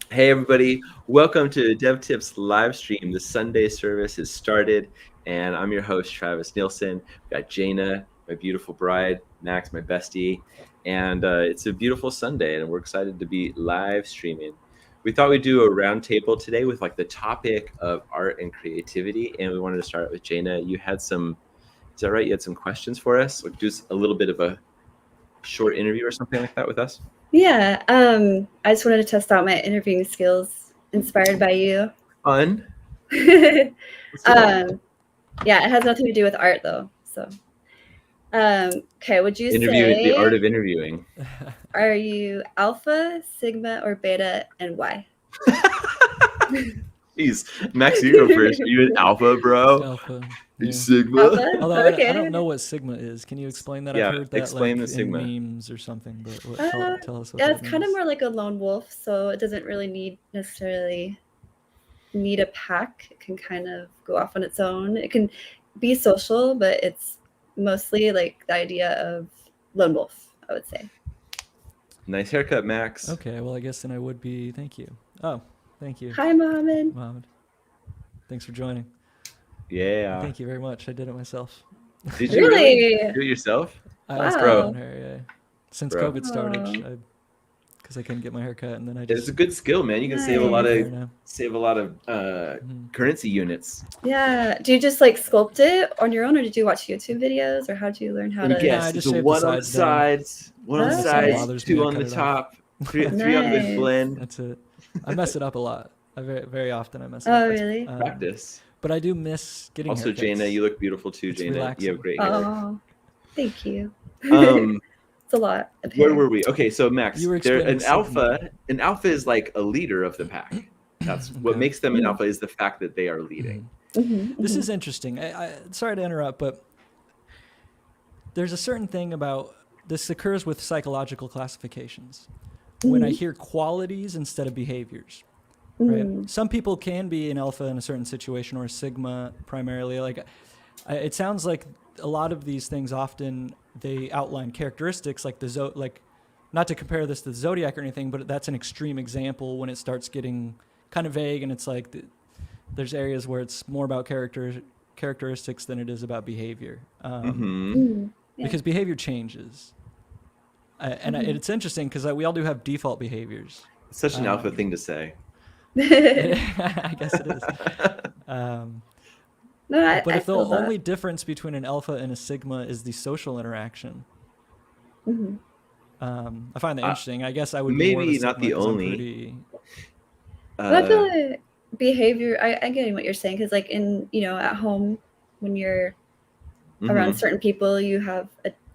Hey everybody, welcome to DevTips live stream. The Sunday service has started, and I'm your host, Travis Nielsen. We've got Jaina, my beautiful bride, Max, my bestie, and it's a beautiful Sunday, and we're excited to be live streaming. We thought we'd do a roundtable today with like the topic of art and creativity, and we wanted to start with Jaina. You had some, is that right? You had some questions for us? Like do a little bit of a short interview or something like that with us? Yeah, I just wanted to test out my interviewing skills inspired by you. Fun. um, Let's do it. yeah, it has nothing to do with art though. So, okay, would you Interview, the art say of interviewing. are you alpha, sigma, or beta, and why? Jeez, Max, you go first. Are you an alpha, bro? Are Alpha. you Yeah. sigma? Alpha? Although I don't Okay. know what sigma is. Can you explain that? I've Yeah, heard that explain like the in sigma. memes or something. But Uh, tell us what yeah, that it's kind of means. more like a lone wolf, so it doesn't really necessarily need a pack. It can kind of go off on its own. It can be social, but it's mostly like the idea of lone wolf, I would say. Nice haircut, Max. Okay. Well, I guess then I would be. Thank you. Oh, thank you, Hi, Mohammed. Mohammed. Thanks for joining. Yeah. Thank you very much. I did it myself. Did you really Really? do it yourself? I asked my Bro, Wow. own hair. Yeah. Since bro. COVID started, Oh, because I couldn't get my hair cut, and then I It's just a good skill, man. You can cut my own nice. hair now. save a lot of Mhm. currency units. Yeah. Do you just like sculpt it on your own, or did you watch YouTube videos, or how do you learn how Let me to? No, I guess. It's just a shaved the one on the sides down. sides, one on the And if something Okay. sides, bothers me, two I on cut the it off. top, three on the Nice. blend. That's it. I mess it up a lot. I very often I mess it Oh, up. really? Practice. But I do miss getting Also, haircuts. Jaina, you look beautiful too, It's Jaina. You have relaxing. great hair. Oh, thank you. Um, It's a lot of Where hair. were we? Okay, so Max, You were there explaining sigma. an alpha is like a leader of the pack. That's what Okay. makes them an Mhm. alpha is the fact that they are leading. This Mhm. is interesting. Sorry to interrupt, but there's a certain thing about this occurs with psychological classifications. When I Mhm. hear qualities instead of behaviors, right? Mhm. Some people can be an alpha in a certain situation or a sigma primarily. Like, it sounds like a lot of these things often they outline characteristics like like, not to compare this to the zodiac or anything, but that's an extreme example when it starts getting kind of vague and it's like there's areas where it's more about characteristics than it is about behavior, Mhm. Yeah. because behavior changes. Mhm. It's interesting because we all do have default behaviors. It's such an alpha thing to say. I guess it is. No, But I if the feel that. only difference between an alpha and a sigma is the social interaction, Mhm. I find that interesting. I guess I would be more of a Maybe not sigma the because I'm only. pretty. But I feel Uh, like behavior. I get what you're saying because, like at home, when you're around mhm. certain people, you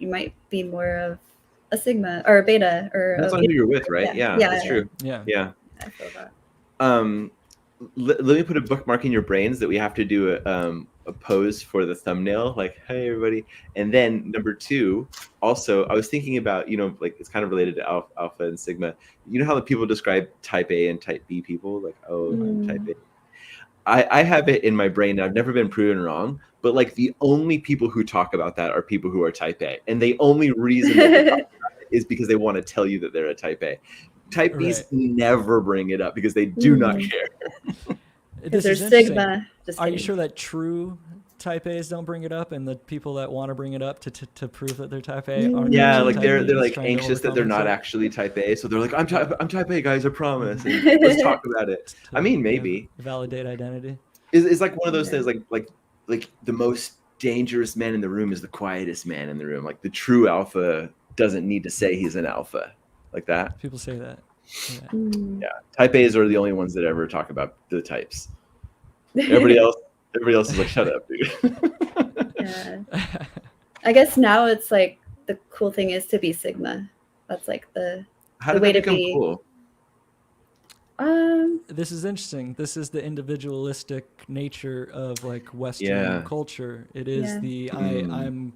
might be more of a sigma or a beta or Depends a on who you're with, right? yeah, Yeah, yeah, that's yeah. true. Yeah. Yeah. I feel that. Um, let me put a bookmark in your brains that we have to do a pose for the thumbnail, like, hey, everybody. And then number two, also, I was thinking about, like it's kind of related to alpha and sigma. You know how the people describe type A and type B people? Like, oh, I'm type A. I have it in my brain. I've never been proven wrong, but like the only people who talk about that are people who are type A. And the only reason that they talk about it is because they want to tell you that they're a type A. Type Bs Right. never bring it up because they do not Mhm. care. Because This they're is interesting. sigma. Just Are you kidding. sure that true type A's don't bring it up, and the people that want to bring it up to prove that they're type A aren't Yeah, actually like type they're B's like trying to anxious that they're not overcompensate? actually type A, so they're like, I'm type A, guys, I promise, and let's talk about it. I To mean, maybe validate identity. it's like one of those Yeah. things, like the most dangerous man in the room is the quietest man in the room. Like the true alpha doesn't need to say he's an alpha, like that. People say that. Yeah. Mm. Yeah, type A's are the only ones that ever talk about the types. Everybody else is like, shut up, dude. Yeah. I guess now it's like the cool thing is to be sigma. That's like How the did way that to become be. cool? This is interesting. This is the individualistic nature of like Western Yeah. culture. It is Yeah. the I'm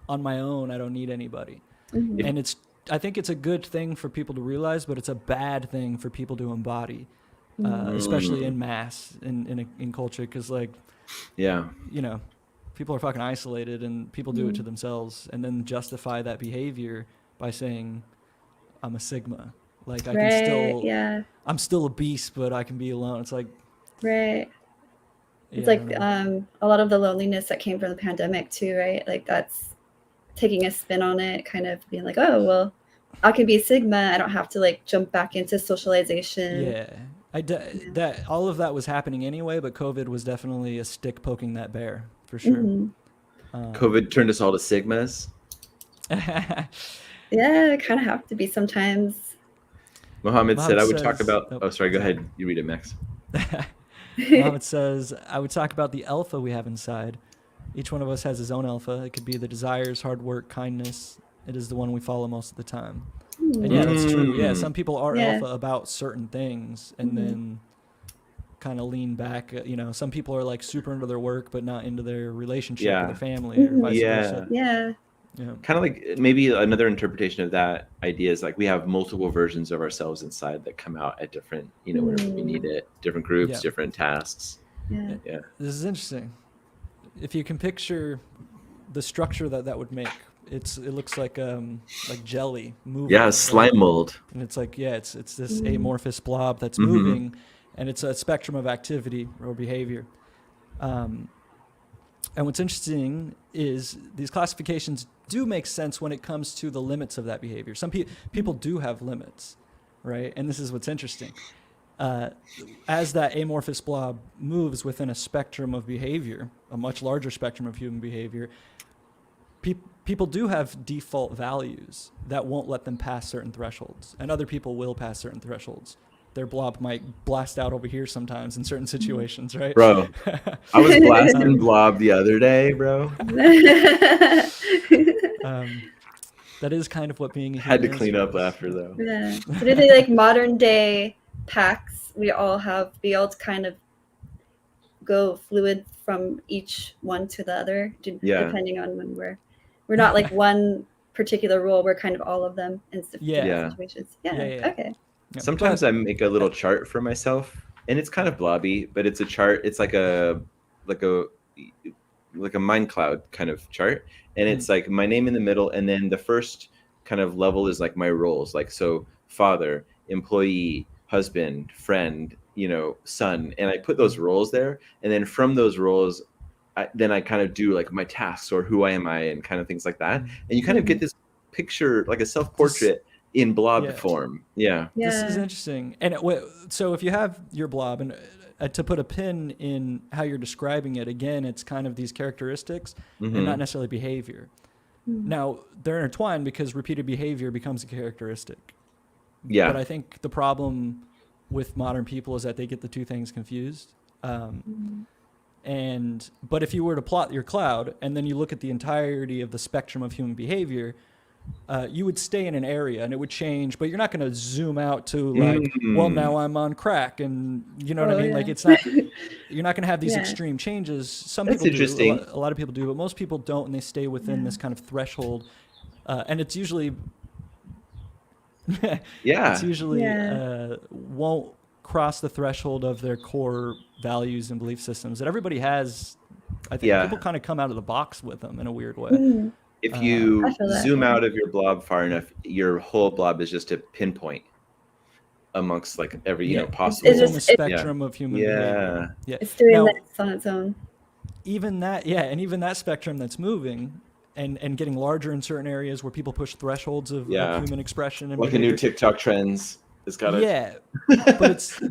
on my own. I don't need anybody. Mhm. And I think it's a good thing for people to realize, but it's a bad thing for people to embody, especially in mass in culture, because like Yeah. people are fucking isolated and people do it to themselves and then justify that behavior by saying I'm a sigma Like I can still, Yeah. I'm still a beast, but I can be alone. It's like, Right. It's yeah, I like don't know. a lot of the loneliness that came from the pandemic too, right? Like that's taking a spin on it, kind of being like, oh well, I can be Sigma. I don't have to like jump back into socialization. Yeah, Yeah. that all of that was happening anyway, but COVID was definitely a stick poking that bear for sure. Hmm. COVID turned us all to Sigmas. Yeah, kind of have to be sometimes. Mohammed said, I would talk says, about. Oh, sorry. Go ahead. You read it, Max. Mohammed says, I would talk about the alpha we have inside. Each one of us has his own alpha. It could be the desires, hard work, kindness. It is the one we follow most of the time. And yeah, that's true. Yeah, some people are Yeah. alpha about certain things and then kind of lean back. You know, some people are like super into their work but not into their relationship Yeah. or their family or vice Yeah. versa. Yeah. Yeah. Kind of like maybe another interpretation of that idea is like we have multiple versions of ourselves inside that come out at different, whenever we need it, different groups, Yeah. different tasks. Yeah. Yeah. This is interesting. If you can picture the structure that would make, it looks like jelly moving. Yeah, slime mold. And it's like, yeah, it's this amorphous blob that's Mhm. moving, and it's a spectrum of activity or behavior. And what's interesting is these classifications do make sense when it comes to the limits of that behavior. Some people do have limits, right? And this is what's interesting. As that amorphous blob moves within a spectrum of behavior, a much larger spectrum of human behavior, people do have default values that won't let them pass certain thresholds, and other people will pass certain thresholds. Their blob might blast out over here sometimes in certain situations, right? Bro, I was blasting blob the other day, bro. That is kind of what being a Had to human clean is, up right? after though. Yeah. So do they like modern day packs? We all kind of go fluid from each one to the other, depending on when we're not like one particular role. We're kind of all of them in different Yeah. situations. Yeah. Okay. Yeah. Sometimes I make a little chart for myself, and it's kind of blobby, but it's a chart. It's like a mind cloud kind of chart, and it's like my name in the middle, and then the first kind of level is like my roles, like so father, employee, husband, friend, son, and I put those roles there, and then from those roles, I kind of do like my tasks or who am I and kind of things like that, and you kind of get this picture like a self-portrait in blob form. Yeah. This is interesting. And so if you have your blob, and to put a pin in how you're describing it, again, it's kind of these characteristics and not necessarily behavior. Now, they're intertwined because repeated behavior becomes a characteristic. Yeah. But I think the problem with modern people is that they get the two things confused. But if you were to plot your cloud and then you look at the entirety of the spectrum of human behavior, you would stay in an area and it would change, but you're not going to zoom out to like, well, now I'm on crack, and you know what I mean? Like it's not, you're not going to have these extreme changes. Some people do, a lot of people do, but most people don't, and they stay within this kind of threshold. And it's usually, won't cross the threshold of their core values and belief systems that everybody has. I think people kind of come out of the box with them in a weird way. If you zoom out of your blob far enough, your whole blob is just a pinpoint amongst like every possible it's just a spectrum of human behavior. Yeah, it's doing this on its own. Even that spectrum that's moving and getting larger in certain areas where people push thresholds of human expression and like behavior. A new TikTok trends. It's got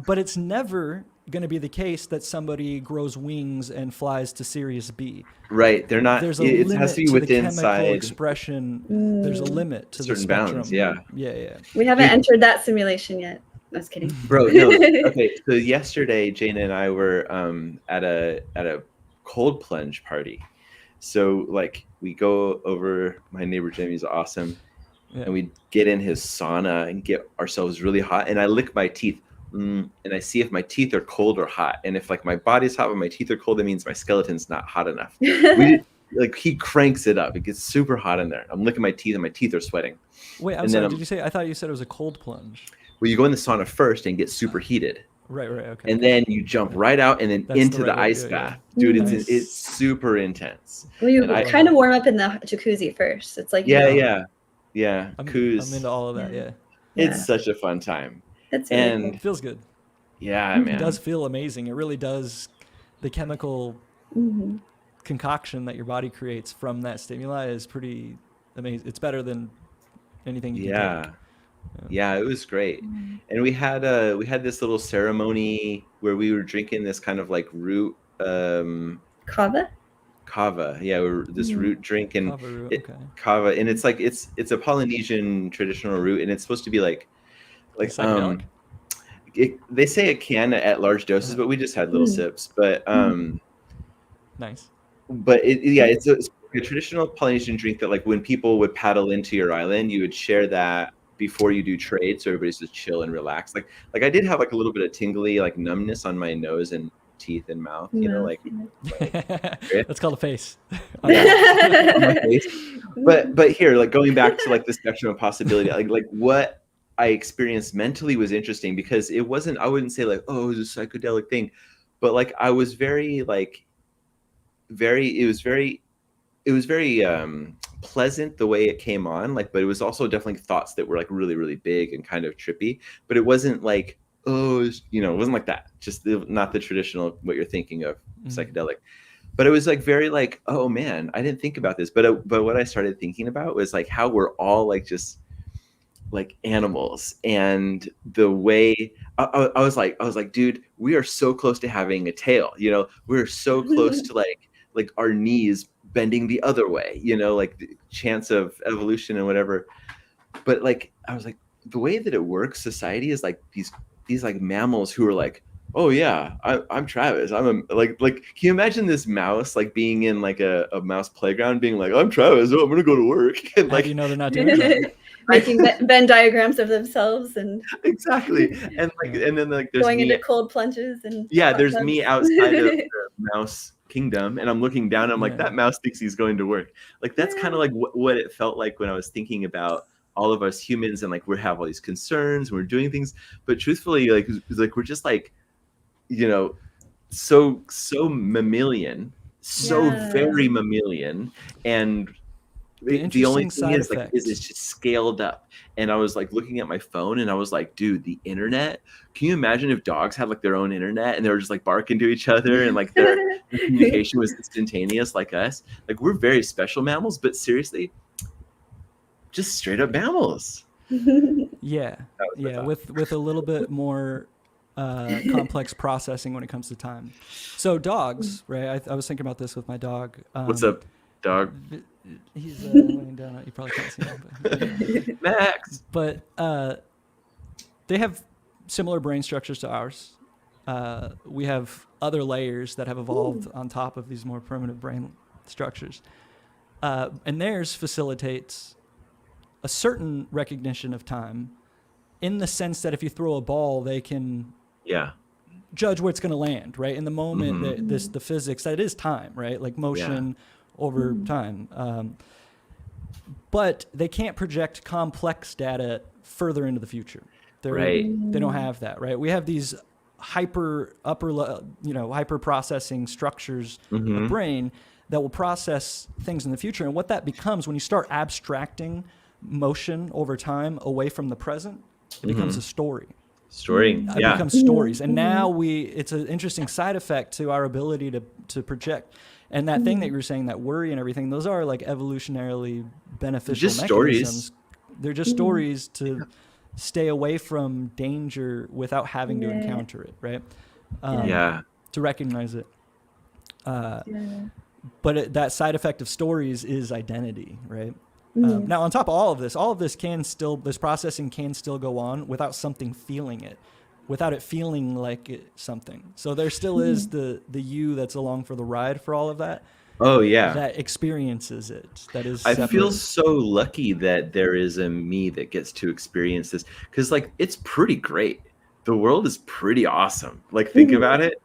but it's never going to be the case that somebody grows wings and flies to Sirius B. Right. They're not. There's a it limit has to be to within the chemical expression. There's a limit to certain the spectrum. bounds. Yeah. We haven't entered that simulation yet. I was kidding. Bro, no. Okay. So yesterday, Jane and I were at a cold plunge party. So like we go over. My neighbor Jimmy's awesome. Yeah. And we get in his sauna and get ourselves really hot. And I lick my teeth and I see if my teeth are cold or hot. And if like my body's hot but my teeth are cold, that means my skeleton's not hot enough. Like he cranks it up. It gets super hot in there. I'm licking my teeth and my teeth are sweating. Wait, I'm sorry. Did you say? I thought you said it was a cold plunge. Well, you go in the sauna first and get super heated. Right. Okay. And then you jump right out and then into the ice bath. Dude, it's super intense. Well, you kind of warm up in the jacuzzi first. It's like I'm into all of that. It's such a fun time. That's really And It feels good. yeah, Mhm. man. It does feel amazing. It really does. The chemical Mhm. concoction that your body creates from that stimuli is pretty amazing. It's better than anything you can Yeah. take. Yeah, it was great. Mm. And we had this little ceremony where we were drinking this kind of like root Kava? kava. Yeah, this Mhm. root drink, and Kava root, it okay. kava, and it's like it's a Polynesian traditional root, and it's supposed to be like Is it psychedelic? they say it can at large doses, but we just had little Mm. sips. But Nice. it's a traditional Polynesian drink that like when people would paddle into your island, you would share that before you do trade, so everybody's just chill and relax. Like I did have like a little bit of tingly like numbness on my nose and teeth and mouth, you know, No. like That's called a face. on my face. But here, like going back to like the spectrum of possibility, like what I experienced mentally was interesting because it wasn't, I wouldn't say like, oh, it was a psychedelic thing, but like I was very like it was very pleasant the way it came on, like, but it was also definitely thoughts that were like really really big and kind of trippy, but it wasn't like, oh, you know, it wasn't like that, just not the traditional what you're thinking of psychedelic. But it was like very like, oh man, I didn't think about this, but what I started thinking about was like how we're all like just like animals, and the way I was like, dude, we are so close to having a tail, you know, we're so close to like our knees bending the other way, you know, like the chance of evolution and whatever. But like I was like, the way that it works society is like these like mammals who are like, oh yeah, I'm Travis, I'm a like can you imagine this mouse like being in like a mouse playground being like, I'm Travis, oh, I'm gonna go to work, and How like do you know they're not doing that? Making Venn diagrams of themselves and exactly, and like and then like there's going me, into cold plunges and yeah, hot there's tubs. me outside of the mouse kingdom, and I'm looking down, and I'm like, Yeah. that mouse thinks he's going to work. Like that's kind of like what it felt like when I was thinking about all of us humans, and like we have all these concerns, we're doing things, but truthfully, like we're just like, you know, so mammalian, so Yeah. very mammalian, and The the only interesting thing side is like effect. it's just scaled up. And I was like looking at my phone, and I was like, dude, the internet, can you imagine if dogs had like their own internet and they were just like barking to each other, and like their communication was instantaneous like us? Like we're very special mammals, but seriously, just straight up mammals. Yeah, yeah, with a little bit more complex processing when it comes to time. So dogs, right? I was thinking about this with my dog. What's up, dog? He's laying down. You probably can't see him, but, Max. but they have similar brain structures to ours. We have other layers that have evolved on top of these more primitive brain structures, and theirs facilitates a certain recognition of time, in the sense that if you throw a ball, they can judge where it's going to land, right? In the moment, the physics, that is time, right? Like motion over time. But they can't project complex data further into the future. They don't have that, right? We have these hyper processing structures of brain that will process things in the future. And what that becomes when you start abstracting motion over time away from the present, it becomes a story. It becomes stories. And now it's an interesting side effect to our ability to project. And that thing that you were saying, that worry and everything, those are like evolutionarily beneficial just mechanisms. Stories. They're just stories to stay away from danger without having to encounter it, right? To recognize it. But that side effect of stories is identity, right? Now, on top of all of this this processing can still go on without something feeling it, without it feeling like something. So there still is the you that's along for the ride for all of that. Oh yeah, that experiences it. That is. I separate. feel so lucky that there is a me that gets to experience this, because like it's pretty great. The world is pretty awesome. Like think about it,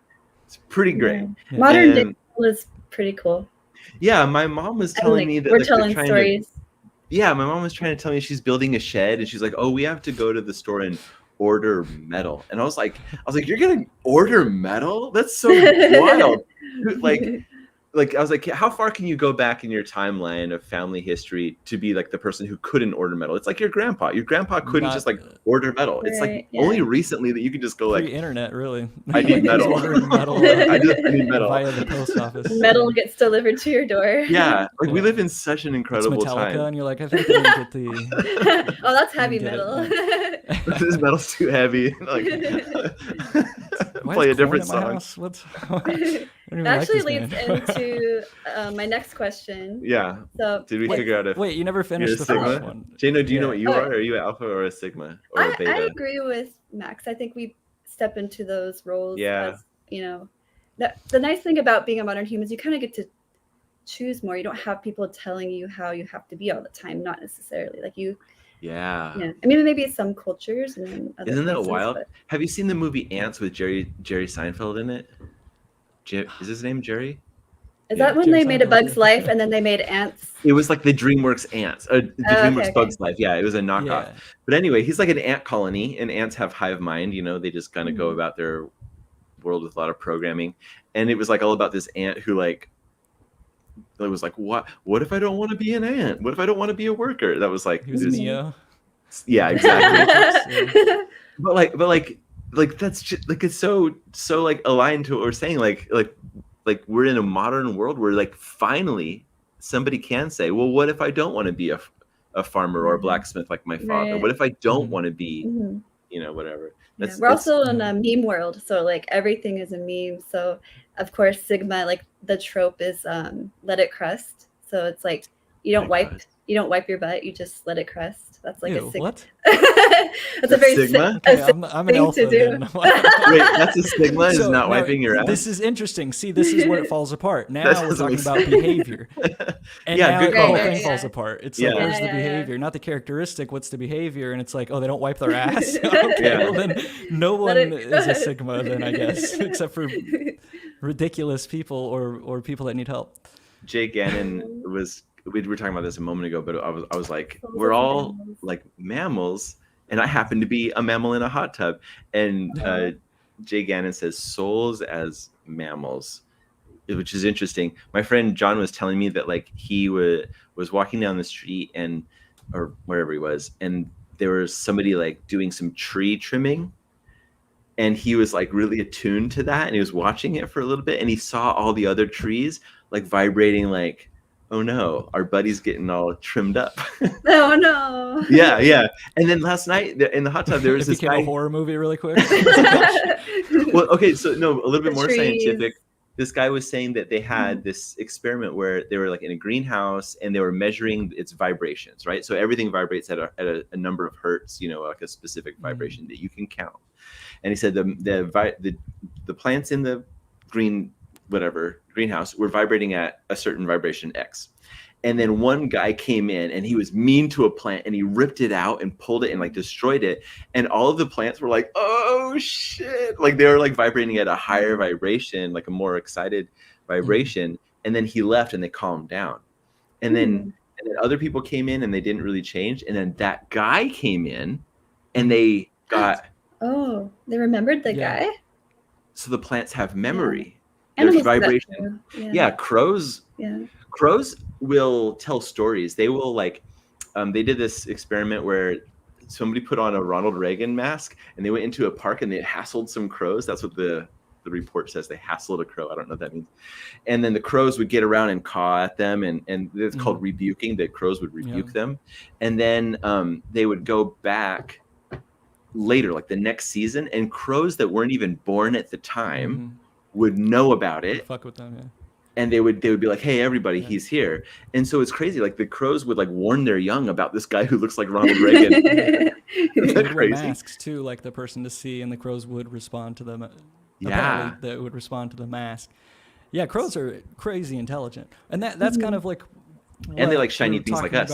it's pretty great. Modern day is pretty cool. Yeah, my mom was telling me that we're telling stories. My mom was trying to tell me she's building a shed, and she's like, "Oh, we have to go to the store and order metal." And I was like, "You're gonna order metal? That's so wild!" like I was like, how far can you go back in your timeline of family history to be like the person who couldn't order metal? It's like your grandpa. Your grandpa couldn't just like order metal. It's like only recently that you can just go like pre-internet, really. I need metal. Ordering metal. I need metal via the post office. Metal gets delivered to your door. Yeah, like we live in such an incredible it's Metallica, time. and you're like, I think I didn't get the. Oh, that's heavy metal. This metal's too heavy. Like, play a different song. That actually leads into my next question. Yeah. So did we figure out if you never finished the first one? Jano, do you know what you are? Are you an alpha or a sigma or a beta? I agree with Max. I think we step into those roles. Yeah. As, you know, the nice thing about being a modern human is you kind of get to choose more. You don't have people telling you how you have to be all the time. Not necessarily like you. Yeah. I mean, maybe it's some cultures and then other Isn't that places, wild? but... Have you seen the movie Ants with Jerry Seinfeld in it? Is his name Jerry? Is that when Jerry they made A Seinfeld, Bug's Life and then they made Ants? It was like the DreamWorks Ants, the DreamWorks Bug's Life. Yeah, it was a knockoff. Yeah. But anyway, he's like an ant colony, and ants have hive mind. You know, they just kind of go about their world with a lot of programming. And it was like all about this ant who like, it was like, what if I don't want to be an ant? What if I don't want to be a worker? That was like, He was Neo. Yeah, exactly. but like that's just like, it's so like aligned to what we're saying. Like we're in a modern world where like finally somebody can say, well, what if I don't want to be a farmer or a blacksmith like my father? Right. What if I don't want to be, you know, whatever. We're also in a meme world, so like everything is a meme. So of course, Sigma, like the trope is let it crust. So it's like you don't wipe your butt, you just let it crust. That's like a Sigma. What? That's a very Sigma. I'm an alpha. to do. Wait, that's a Sigma is not wiping your ass. This is interesting. See, this is where it falls apart. Now we're talking about behavior. And Yeah, now good the whole call. thing falls apart. It's like, where's the Yeah. behavior? Not the characteristic, what's the behavior? And it's like, oh, they don't wipe their ass? Okay, well then no one is a Sigma then, I guess, except for ridiculous people or people that need help. Jay Gannon we were talking about this a moment ago, but I was like, we're all like mammals, and I happen to be a mammal in a hot tub. And Jay Gannon says souls as mammals, which is interesting. My friend John was telling me that like he was walking down the street or wherever he was, and there was somebody like doing some tree trimming, and he was like really attuned to that, and he was watching it for a little bit, and he saw all the other trees like vibrating, like, oh no, our buddy's getting all trimmed up. Oh no. Yeah. And then last night in the hot tub, there was this became guy. A horror movie really quick. Well, okay, so no, a little bit more trees. scientific. This guy was saying that they had this experiment where they were like in a greenhouse and they were measuring its vibrations, right? So everything vibrates at a number of hertz, you know, like a specific vibration that you can count. And he said the plants in the greenhouse were vibrating at a certain vibration X. And then one guy came in and he was mean to a plant and he ripped it out and pulled it and like destroyed it. And all of the plants were like, oh shit. Like they were like vibrating at a higher vibration, like a more excited vibration. And then he left and they calmed down. And then other people came in and they didn't really change. And then that guy came in and they got. Oh, they remembered the guy? So the plants have memory. Yeah. There's Animals vibration. Yeah, crows. Yeah. Crows will tell stories. They will like, they did this experiment where somebody put on a Ronald Reagan mask and they went into a park and they hassled some crows. That's what the report says. They hassled a crow. I don't know what that means. And then the crows would get around and caw at them, and it's called rebuking. The crows would rebuke them. And then they would go back later, like the next season, and crows that weren't even born at the time would know about it. Fuck with them, yeah. And they would be like, hey, everybody, he's here. And so it's crazy. Like the crows would like warn their young about this guy who looks like Ronald Reagan. Isn't that crazy? Masks too, like the person to see, and the crows would respond to them. Yeah. That would respond to the mask. Yeah, crows are crazy intelligent. And that's kind of like and they like shiny things like us.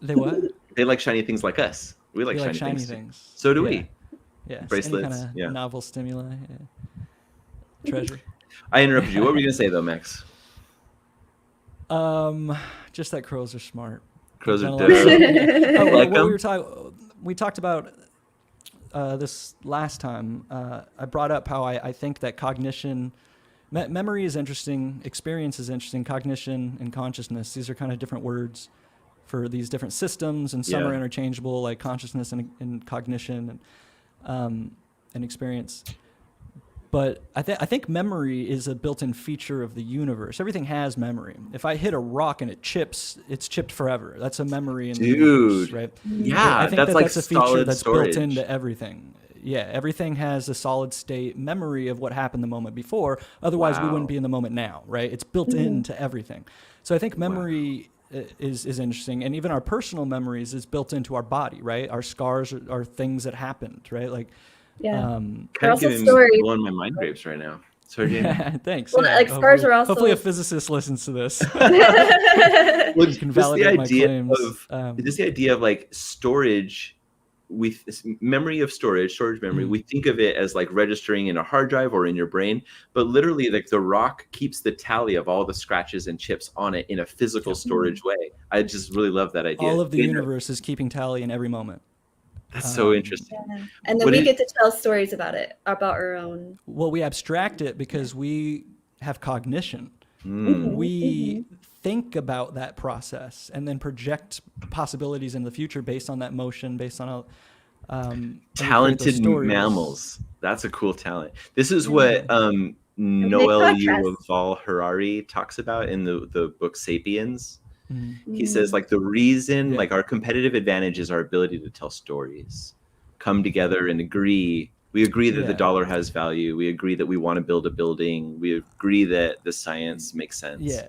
They what? They like shiny things like us. We like shiny things. So do we. Yeah. Bracelets. Any kind of novel stimuli. Yeah. Treasure. I interrupted you. What were you gonna say though, Max? Just that crows are smart. Crows are dope. We talked about this last time. I brought up how I think that cognition Memory is interesting. Experience is interesting. Cognition and consciousness. These are kind of different words for these different systems, and some are interchangeable, like consciousness and cognition and experience. But I think memory is a built-in feature of the universe. Everything has memory. If I hit a rock and it chips, it's chipped forever. That's a memory in the universe, right? Yeah, I think that's like that's a feature solid that's storage. built into everything. Yeah, everything has a solid state memory of what happened the moment before. Otherwise, we wouldn't be in the moment now, right? It's built into everything. So I think memory is interesting, and even our personal memories is built into our body, right? Our scars are things that happened, right? Like, Kind They're of also giving stories. blowing my mind grapes right now. Sorry, Jamie. Thanks. Well, yeah. like scars are also. Hopefully, a physicist listens to this. Well, You can validate my claims. Just the idea of like storage, memory of storage memory. We think of it as like registering in a hard drive or in your brain, but literally, like the rock keeps the tally of all the scratches and chips on it in a physical storage way. I just really love that idea. All of the universe is keeping tally in every moment. That's so interesting. Yeah. And then we get to tell stories about it, about our own. Well, we abstract it because we have cognition. We think about that process and then project possibilities in the future based on that motion, based on talented mammals. That's a cool talent. This is what Noel Yuval Harari talks about in the book Sapiens. He says, like, the reason, like, our competitive advantage is our ability to tell stories, come together and agree. We agree that the dollar has value. We agree that we want to build a building. We agree that the science makes sense. Yeah.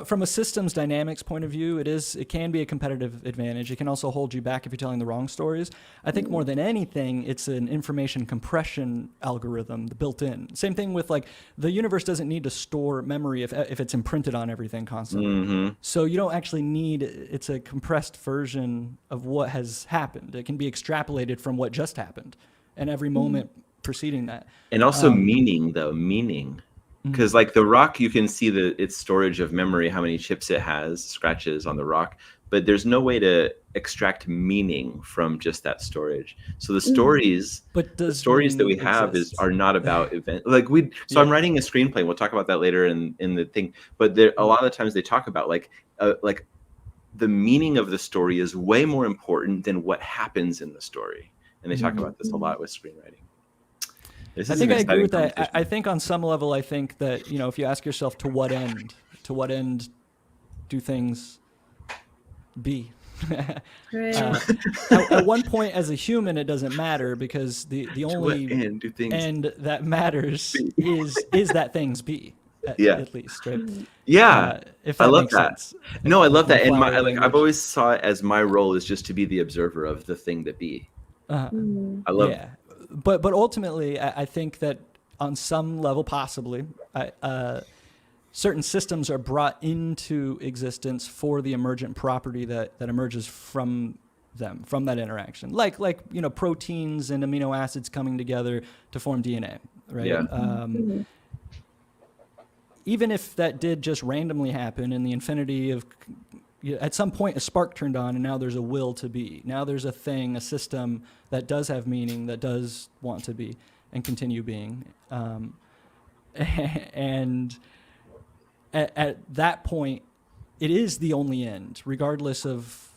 From a systems dynamics point of view, it can be a competitive advantage. It can also hold you back if you're telling the wrong stories. I think more than anything, it's an information compression algorithm built in. Same thing with, like, the universe doesn't need to store memory if it's imprinted on everything constantly. So you don't actually need, it's a compressed version of what has happened. It can be extrapolated from what just happened and every moment preceding that. And also meaning. Because like the rock, you can see its storage of memory, how many chips it has, scratches on the rock, but there's no way to extract meaning from just that storage. So the stories, that we have are not about event. Like I'm writing a screenplay. We'll talk about that later in the thing. But a lot of the times they talk about like the meaning of the story is way more important than what happens in the story. And they talk about this a lot with screenwriting. I think I agree with that. I think on some level, I think that, if you ask yourself to what end do things be? At one point as a human, it doesn't matter because the only end that matters is that things be. At least, right? Yeah, if that I love makes that. sense. No, I love that. And I've always saw it as my role is just to be the observer of the thing that be. I love. Yeah. But ultimately, I think that on some level, possibly, certain systems are brought into existence for the emergent property that emerges from them, from that interaction. Like proteins and amino acids coming together to form DNA, right? Yeah. Even if that did just randomly happen in the infinity of... at some point, a spark turned on, and now there's a will to be. Now there's a thing, a system that does have meaning, that does want to be and continue being. And at that point, it is the only end, regardless of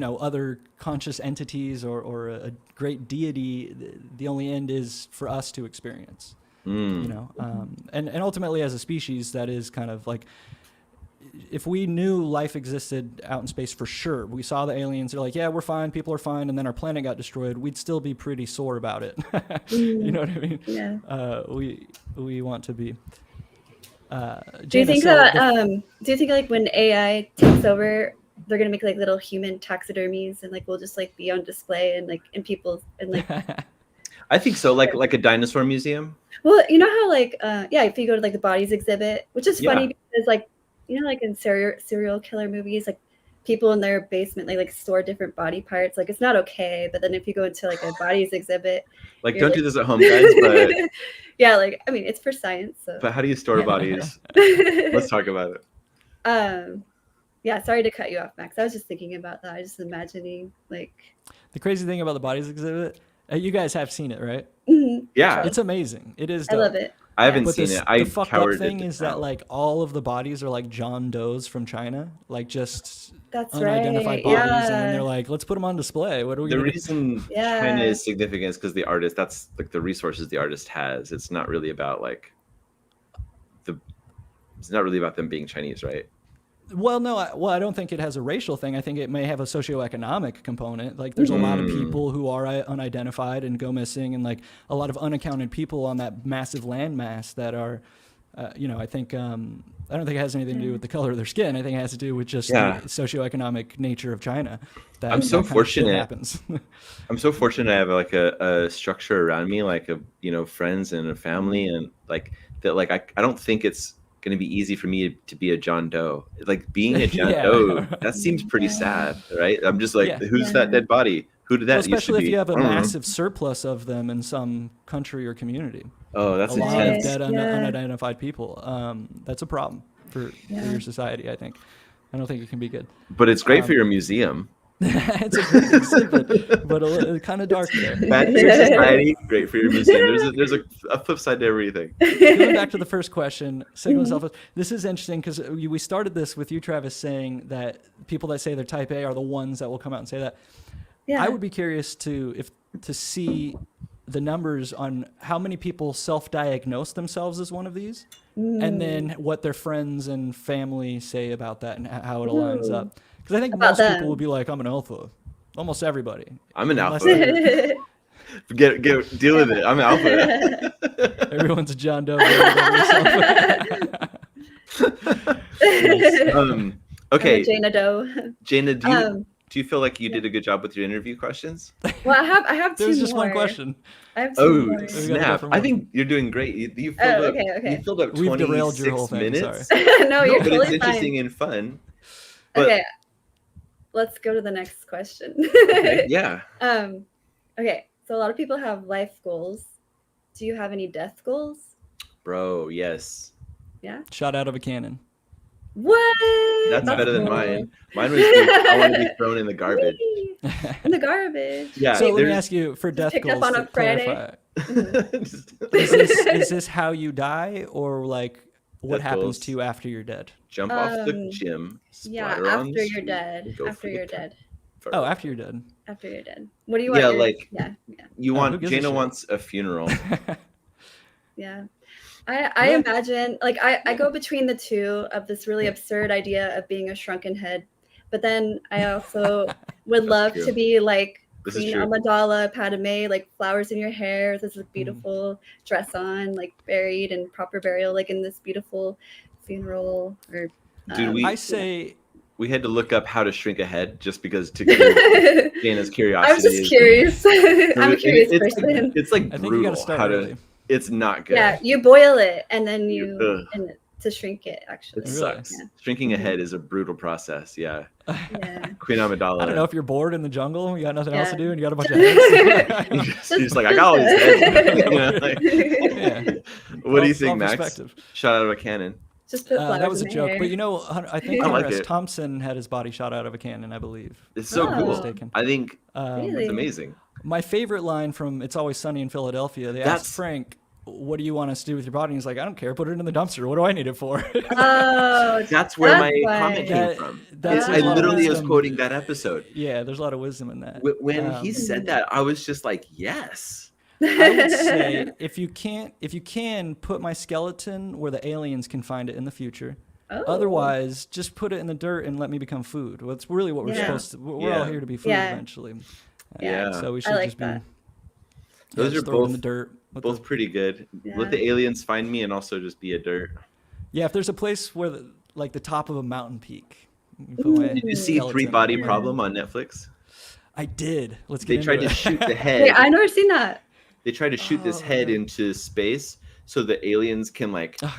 other conscious entities or a great deity. The only end is for us to experience. And ultimately, as a species, that is kind of like... if we knew life existed out in space for sure, we saw the aliens, they're like, yeah, we're fine, people are fine, and then our planet got destroyed, we'd still be pretty sore about it. You know what I mean? Yeah. We want to be. Do you think like when AI takes over, they're gonna make like little human taxidermies and like we'll just like be on display and like in people's and like I think so, like a dinosaur museum. Well, you know how like if you go to like the bodies exhibit, which is funny because like like in serial killer movies, like people in their basement like store different body parts. Like it's not okay, but then if you go into like a bodies exhibit, like don't do this at home, guys. But yeah, like I mean it's for science. So. But how do you store bodies? Let's talk about it. Yeah, sorry to cut you off, Max. I was just thinking about that. I was just imagining like the crazy thing about the bodies exhibit. You guys have seen it, right? Mm-hmm. Yeah, it's amazing. It is dope. I love it. I haven't But seen this, it. I the fucked up cowered thing it is that out. like all of the bodies are like John Does from China, like just That's unidentified right. bodies, and then Yeah. they're like, let's put them on display. What are we The gonna do? reason Yeah. China is significant is because the artist, that's like the resources the artist has. It's not really about like it's not really about them being Chinese, right? Well, no, I don't think it has a racial thing. I think it may have a socioeconomic component. Like, there's a lot of people who are unidentified and go missing, and like a lot of unaccounted people on that massive landmass that are, I think I don't think it has anything to do with the color of their skin. I think it has to do with just Yeah. the socioeconomic nature of China. That, I'm so that kind of shit fortunate. happens. I'm so fortunate I have like a structure around me, like friends and a family, and like that. Like I don't think it's going to be easy for me to be a John Doe. Like being a John Yeah. Doe, that seems pretty sad, right? I'm just like, Yeah. who's that dead body? Who did that Well, used to especially be? if you have a I don't know. massive surplus of them in some country or community. Oh, that's A lot of intense. dead Yeah. unidentified people. That's a problem for your society, I think. I don't think it can be good. But it's great for your museum. It's a great exhibit, but kind of dark there. Bad for your society, great for your museum. There's a flip side to everything. Going back to the first question, Sigma self. This is interesting because we started this with you, Travis, saying that people that say they're type A are the ones that will come out and say that. Yeah. I would be curious to see the numbers on how many people self-diagnose themselves as one of these, and then what their friends and family say about that and how it aligns up. Because I think About most them. people would be like, I'm an alpha. Almost everybody. I'm an Unless alpha. they're- Get deal with it. I'm an alpha. Everyone's a John Doe. Okay, Jana Doe. Jaina, do you feel like you did a good job with your interview questions? Well, I have two There's just more. one question. I have two Oh, more. We gotta go snap. for I more. think you're doing great. You filled Oh, up, okay. you filled up We've derailed your 26 whole thing, minutes. sorry. No, No, you're but it's totally interesting fine. and fun. But, Okay, let's go to the next question. okay, yeah. Okay, so a lot of people have life goals. Do you have any death goals? Bro, yes. Yeah. Shot out of a cannon. What? That's better than cool. mine. Mine was I want to be thrown in the garbage. Whee! In the garbage. Yeah. So let me there's- ask you for death picked up goals on to a Friday. clarify. Just- Is this how you die, or like what Death happens goals. to you after you're dead? Jump off the gym. Yeah, splatter on after the you're street, dead. go After for the you're cut. dead. Oh, after you're dead. After you're dead. What do you want? Yeah, your- like- yeah. You who want gives a Jaina shit? wants a funeral. Yeah. I imagine, like, I go between the two of this really absurd idea of being a shrunken head, but then I also would love true. to be like This is Queen true. Amidala, Padme, like flowers in your hair, this beautiful dress on, like buried in proper burial, like in this beautiful funeral. Or Dude, I say we had to look up how to shrink a head just because to get Jaina's curiosity. I'm just curious. I'm a curious it's person. It's like I think you brutal gotta start how to. early. It's not good. Yeah, you boil it and then Ugh. you and to shrink it actually. It Really? sucks. Yeah. Shrinking a head is a brutal process. Yeah. Yeah. Queen Amidala. I don't know if you're bored in the jungle, you got nothing else to Yeah. do, and you got a bunch of heads. You're just like, I got all these heads. You know, like, Yeah. what do you think, Max? Perspective. Shot out of a cannon. Just put flowers That was a in my joke, hair. but I think I like Hunter S. it. Thompson had his body shot out of a cannon, I believe. It's so Oh. If I'm cool. not mistaken. I think Really? it's amazing. My favorite line from It's Always Sunny in Philadelphia, they That's- asked Frank, what do you want us to do with your body? And he's like, I don't care, put it in the dumpster. What do I need it for? Oh, That's where my why. comment came That- from. that's I a lot of literally was wisdom. quoting that episode. Yeah, there's a lot of wisdom in that. When he said that, I was just like, yes. I would say if you can put my skeleton where the aliens can find it in the future. Oh. Otherwise, just put it in the dirt and let me become food. Well, that's really what we're Yeah. supposed to. We're all Yeah. here to be food Yeah. eventually. Yeah. So we I should like just be. that. Those just are throw it in both- the dirt. with Both the- pretty good. Yeah. Let the aliens find me and also just be a dirt. Yeah, if there's a place where like the top of a mountain peak. You put my Did you see skeleton Three Body Yeah. Problem on Netflix? I did. Let's They get tried into to it. shoot the head. Wait, I've never seen that. They tried to shoot this Oh, head okay. into space so the aliens can like Yeah,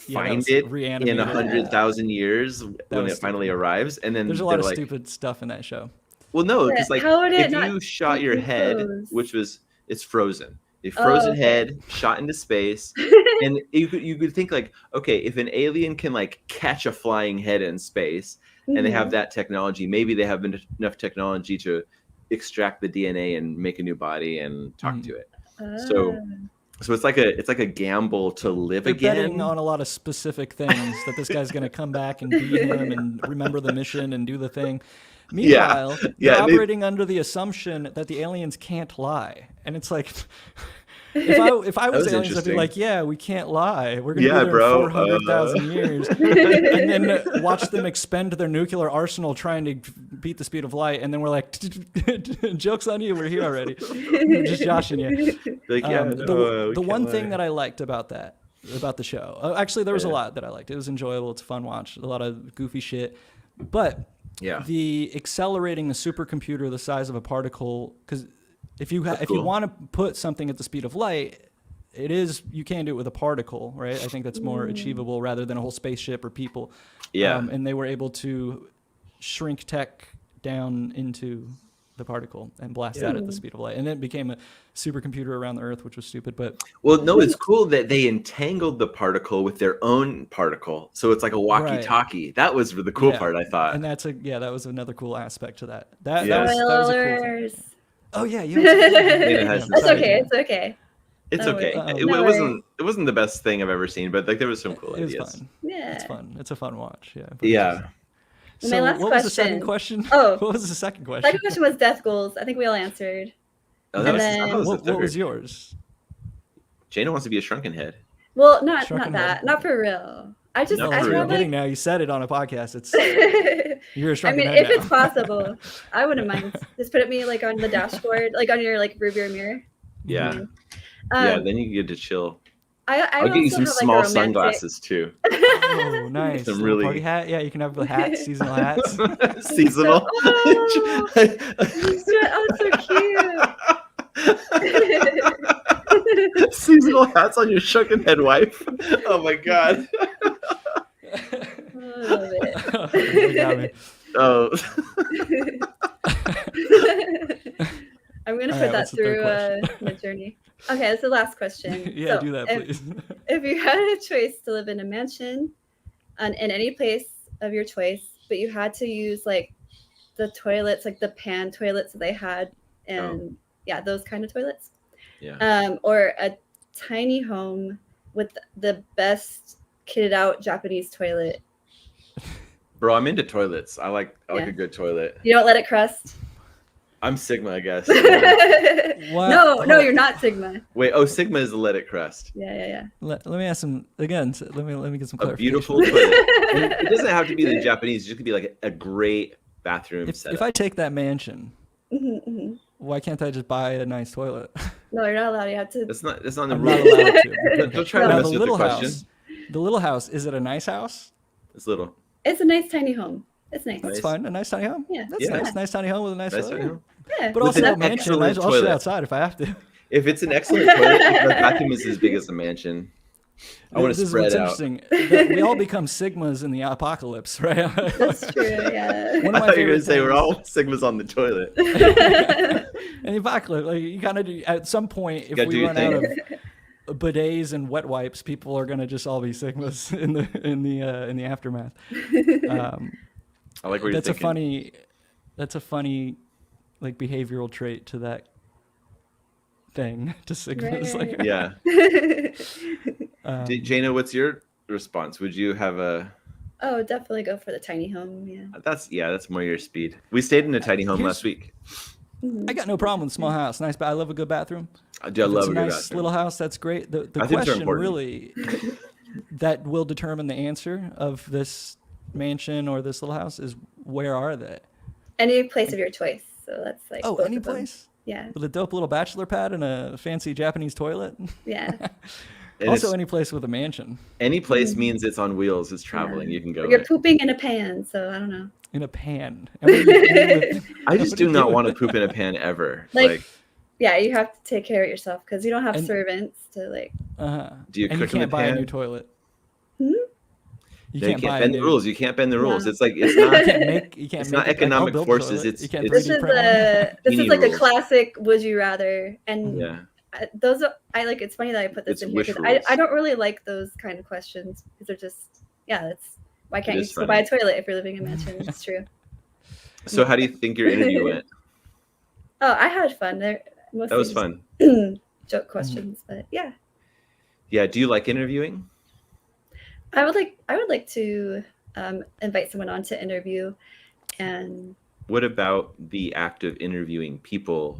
that find was it in reanimated. 100,000 years when was it finally arrives, and then There's a lot of they're like, stupid stuff in that show. well, no, But because like how would it if not you shot your head, decompose? which was it's frozen, a Oh, frozen okay. head shot into space, and you could think like, okay, if an alien can like catch a flying head in space, and they have that technology, maybe they have enough technology to extract the DNA and make a new body and talk to it. So So it's like a gamble to live They're again. betting on a lot of specific things that this guy's going to come back and beat him and remember the mission and do the thing. Meanwhile, they're operating under the assumption that the aliens can't lie, and it's like, if I was aliens, I'd be like, yeah, we can't lie. We're gonna be there in 400,000 years, and then watch them expend their nuclear arsenal trying to beat the speed of light, and then we're like, joke's on you, we're here already. We're just joshing you. Like, the one thing that I liked about the show, actually, there was a lot that I liked. It was enjoyable. It's a fun watch. A lot of goofy shit, but. Yeah. The accelerating the supercomputer the size of a particle, because if you want to put something at the speed of light, you can do it with a particle, right? I think that's more achievable rather than a whole spaceship or people. Yeah. And they were able to shrink tech down into the particle and blast that at the speed of light, and it became a supercomputer around the Earth, which was stupid. But no, it's cool that they entangled the particle with their own particle, so it's like a walkie-talkie. That was the cool part, I thought. And that was another cool aspect to that. That was a cool thing. Oh yeah, it's okay. It's okay. It's okay. It wasn't the best thing I've ever seen, but like there was some cool ideas. It was fun. Yeah, it's fun. It's a fun watch. Yeah. Yeah. So my last question. Was the second question? Oh, what was the second question? Second question was death goals. I think we all answered. What was yours? Jana wants to be a shrunken head. Well, not that. Not for real. I kidding now. You said it on a podcast. It's you're a shrunken head. If it's possible, I wouldn't mind. Just put me like on the dashboard, like on your like rearview mirror. Yeah. Then you get to chill. I'll get you some small sunglasses too. Oh, nice. Some really party hat. Yeah, you can have the hats, seasonal hats. Seasonal. Oh, so cute. Seasonal hats on your shrunken head wife. Oh my god. I love it. Oh. I'm gonna put that through my journey. Okay, that's the last question. Yeah, do that, please. If you had a choice to live in a mansion in any place of your choice, but you had to use like the toilets, like the pan toilets that they had, and those kind of toilets. Yeah. Or a tiny home with the best kitted out Japanese toilet. Bro, I'm into toilets. I like a good toilet. You don't let it crust? I'm Sigma, I guess. What? No, you're not Sigma. Wait, Sigma is the let it crust. Yeah. Let me ask some again. Let me get some clarification. A beautiful toilet. It doesn't have to be the Japanese. It just could be like a great bathroom setup. If I take that mansion, why can't I just buy a nice toilet? No, you're not allowed. You have to. That's not the I'm rule. not allowed to. Don't try to mess with the question. The little house. Is it a nice house? It's little. It's a nice tiny home. It's nice. That's fine. A nice tiny home. Yeah, that's nice. Nice tiny home with a nice tiny home. Yeah. But also a mansion. I'll sit outside if I have to. If it's an excellent toilet, the bathroom is as big as a mansion. I want to spread out. Interesting. We all become Sigmas in the apocalypse, right? That's true. Yeah. One of my favorite things. We're all Sigmas on the toilet. In the apocalypse, like you kind of do. At some point, if we run out of bidets and wet wipes, people are gonna just all be Sigmas in the aftermath. I like where you're thinking. That's a funny like behavioral trait to that thing to Sigmas. Right. Like, yeah. Jana, what's your response? Would you have a? Oh, definitely go for the tiny home. Yeah. That's more your speed. We stayed in a tiny home last week. I got no problem with small house. Nice, but I love a good bathroom. I love a good nice little house. That's great. The question really that will determine the answer of this mansion or this little house is where are they? Any place of your choice. So that's like any place. Yeah. With a dope little bachelor pad and a fancy Japanese toilet. Yeah. Also, any place with a mansion. Any place means it's on wheels. It's traveling. You can go. You're pooping in a pan, so I don't know. In a pan. I just do not want to poop in a pan ever. Yeah, you have to take care of yourself because you don't have servants to like. Do you cook in a pan? You can't buy a new toilet. You can't bend the rules. You can't bend the rules. It's like it's not. It's not economic forces. It's this is like a classic would you rather, and those are, it's funny that I put this in here because I don't really like those kind of questions because they're just that's why can't you just go buy a toilet if you're living in a mansion? It's true. So how do you think your interview went? Oh, I had fun. That was fun. Joke questions, but yeah. Yeah. Do you like interviewing? I would like to invite someone on to interview. And What about the act of interviewing people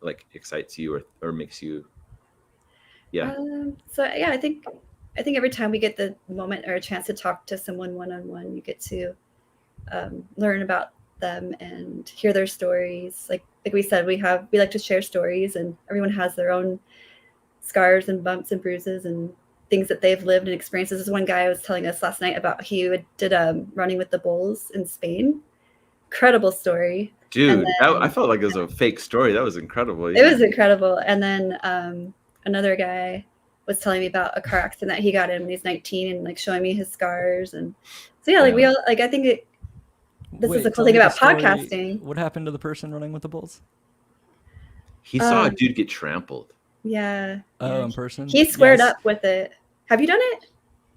like excites you or makes you? Yeah. so yeah, I think every time we get the moment or a chance to talk to someone one-on-one, you get to learn about them and hear their stories. Like we said, we like to share stories, and everyone has their own scars and bumps and bruises and things that they've lived and experienced. This is one guy was telling us last night about he did running with the bulls in Spain. Incredible story. Dude, I felt like it was a fake story. That was incredible. It was incredible. And then another guy was telling me about a car accident that he got in when he's 19 and like showing me his scars. And so yeah, like we all like I think this is the cool thing about podcasting. What happened to the person running with the bulls? He saw a dude get trampled. Yeah. Oh, in person? He squared up with it. Have you done it?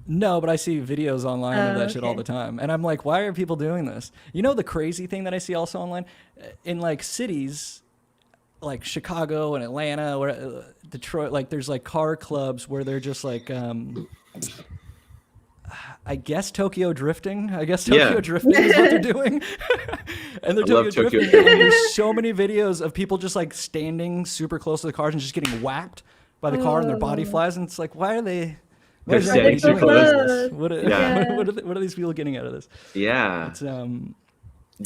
No, but I see videos online of that shit all the time. And I'm like, why are people doing this? You know the crazy thing that I see also online? In like cities like Chicago and Atlanta or Detroit, like there's like car clubs where they're just like I guess Tokyo drifting. I guess Tokyo drifting is what they're doing. And they're Tokyo drifting. And there's so many videos of people just like standing super close to the cars and just getting whacked by the car and their body flies. And it's like, why are they? They're standing so close. What are these people getting out of this? Yeah. It's,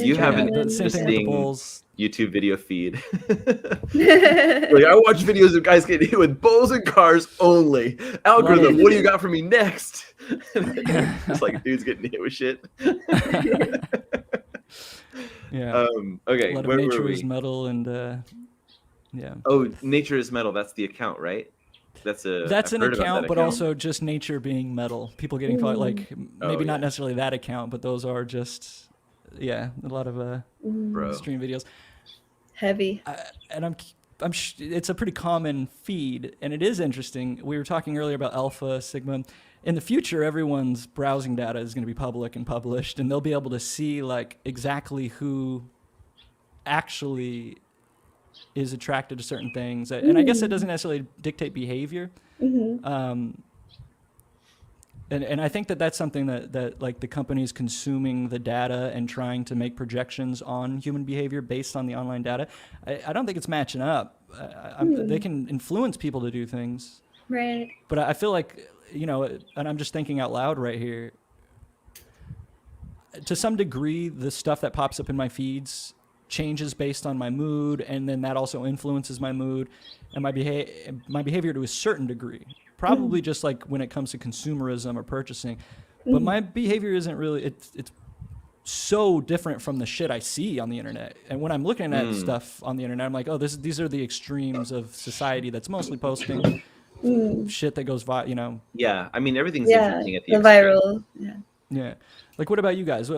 you have an interesting YouTube video feed. Like, I watch videos of guys getting hit with bulls and cars only. Algorithm, what do you got for me next? Just like dudes getting hit with shit. Yeah. Okay. A lot of Nature is Metal and yeah. Oh, Nature is Metal. That's the account, right? That's an account, but also just nature being metal. People getting caught, like maybe not necessarily that account, but those are just a lot of stream videos. Heavy. And it's a pretty common feed, and it is interesting. We were talking earlier about alpha, sigma. In the future, everyone's browsing data is going to be public and published, and they'll be able to see like exactly who actually is attracted to certain things. And I guess it doesn't necessarily dictate behavior. And I think that's something that like the companies consuming the data and trying to make projections on human behavior based on the online data, I don't think it's matching up. They can influence people to do things. Right. But I feel like, and I'm just thinking out loud right here, to some degree, the stuff that pops up in my feeds changes based on my mood, and then that also influences my mood and my behavior to a certain degree. Probably just like when it comes to consumerism or purchasing. But my behavior isn't really, it's so different from the shit I see on the internet. And when I'm looking at stuff on the internet, I'm like, oh, these are the extremes of society that's mostly posting shit that goes viral, Yeah, I mean, everything's interesting at the viral. Yeah. Like, what about you guys?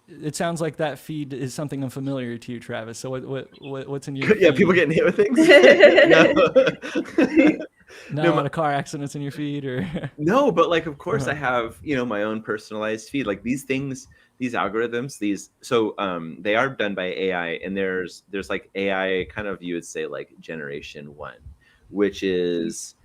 It sounds like that feed is something unfamiliar to you, Travis. So what's in your feed? Yeah, people getting hit with things? No, a lot of car accidents in your feed or no, but like of course I have, my own personalized feed. Like these things, these algorithms, they are done by AI, and there's like AI kind of, you would say like generation 1, which is,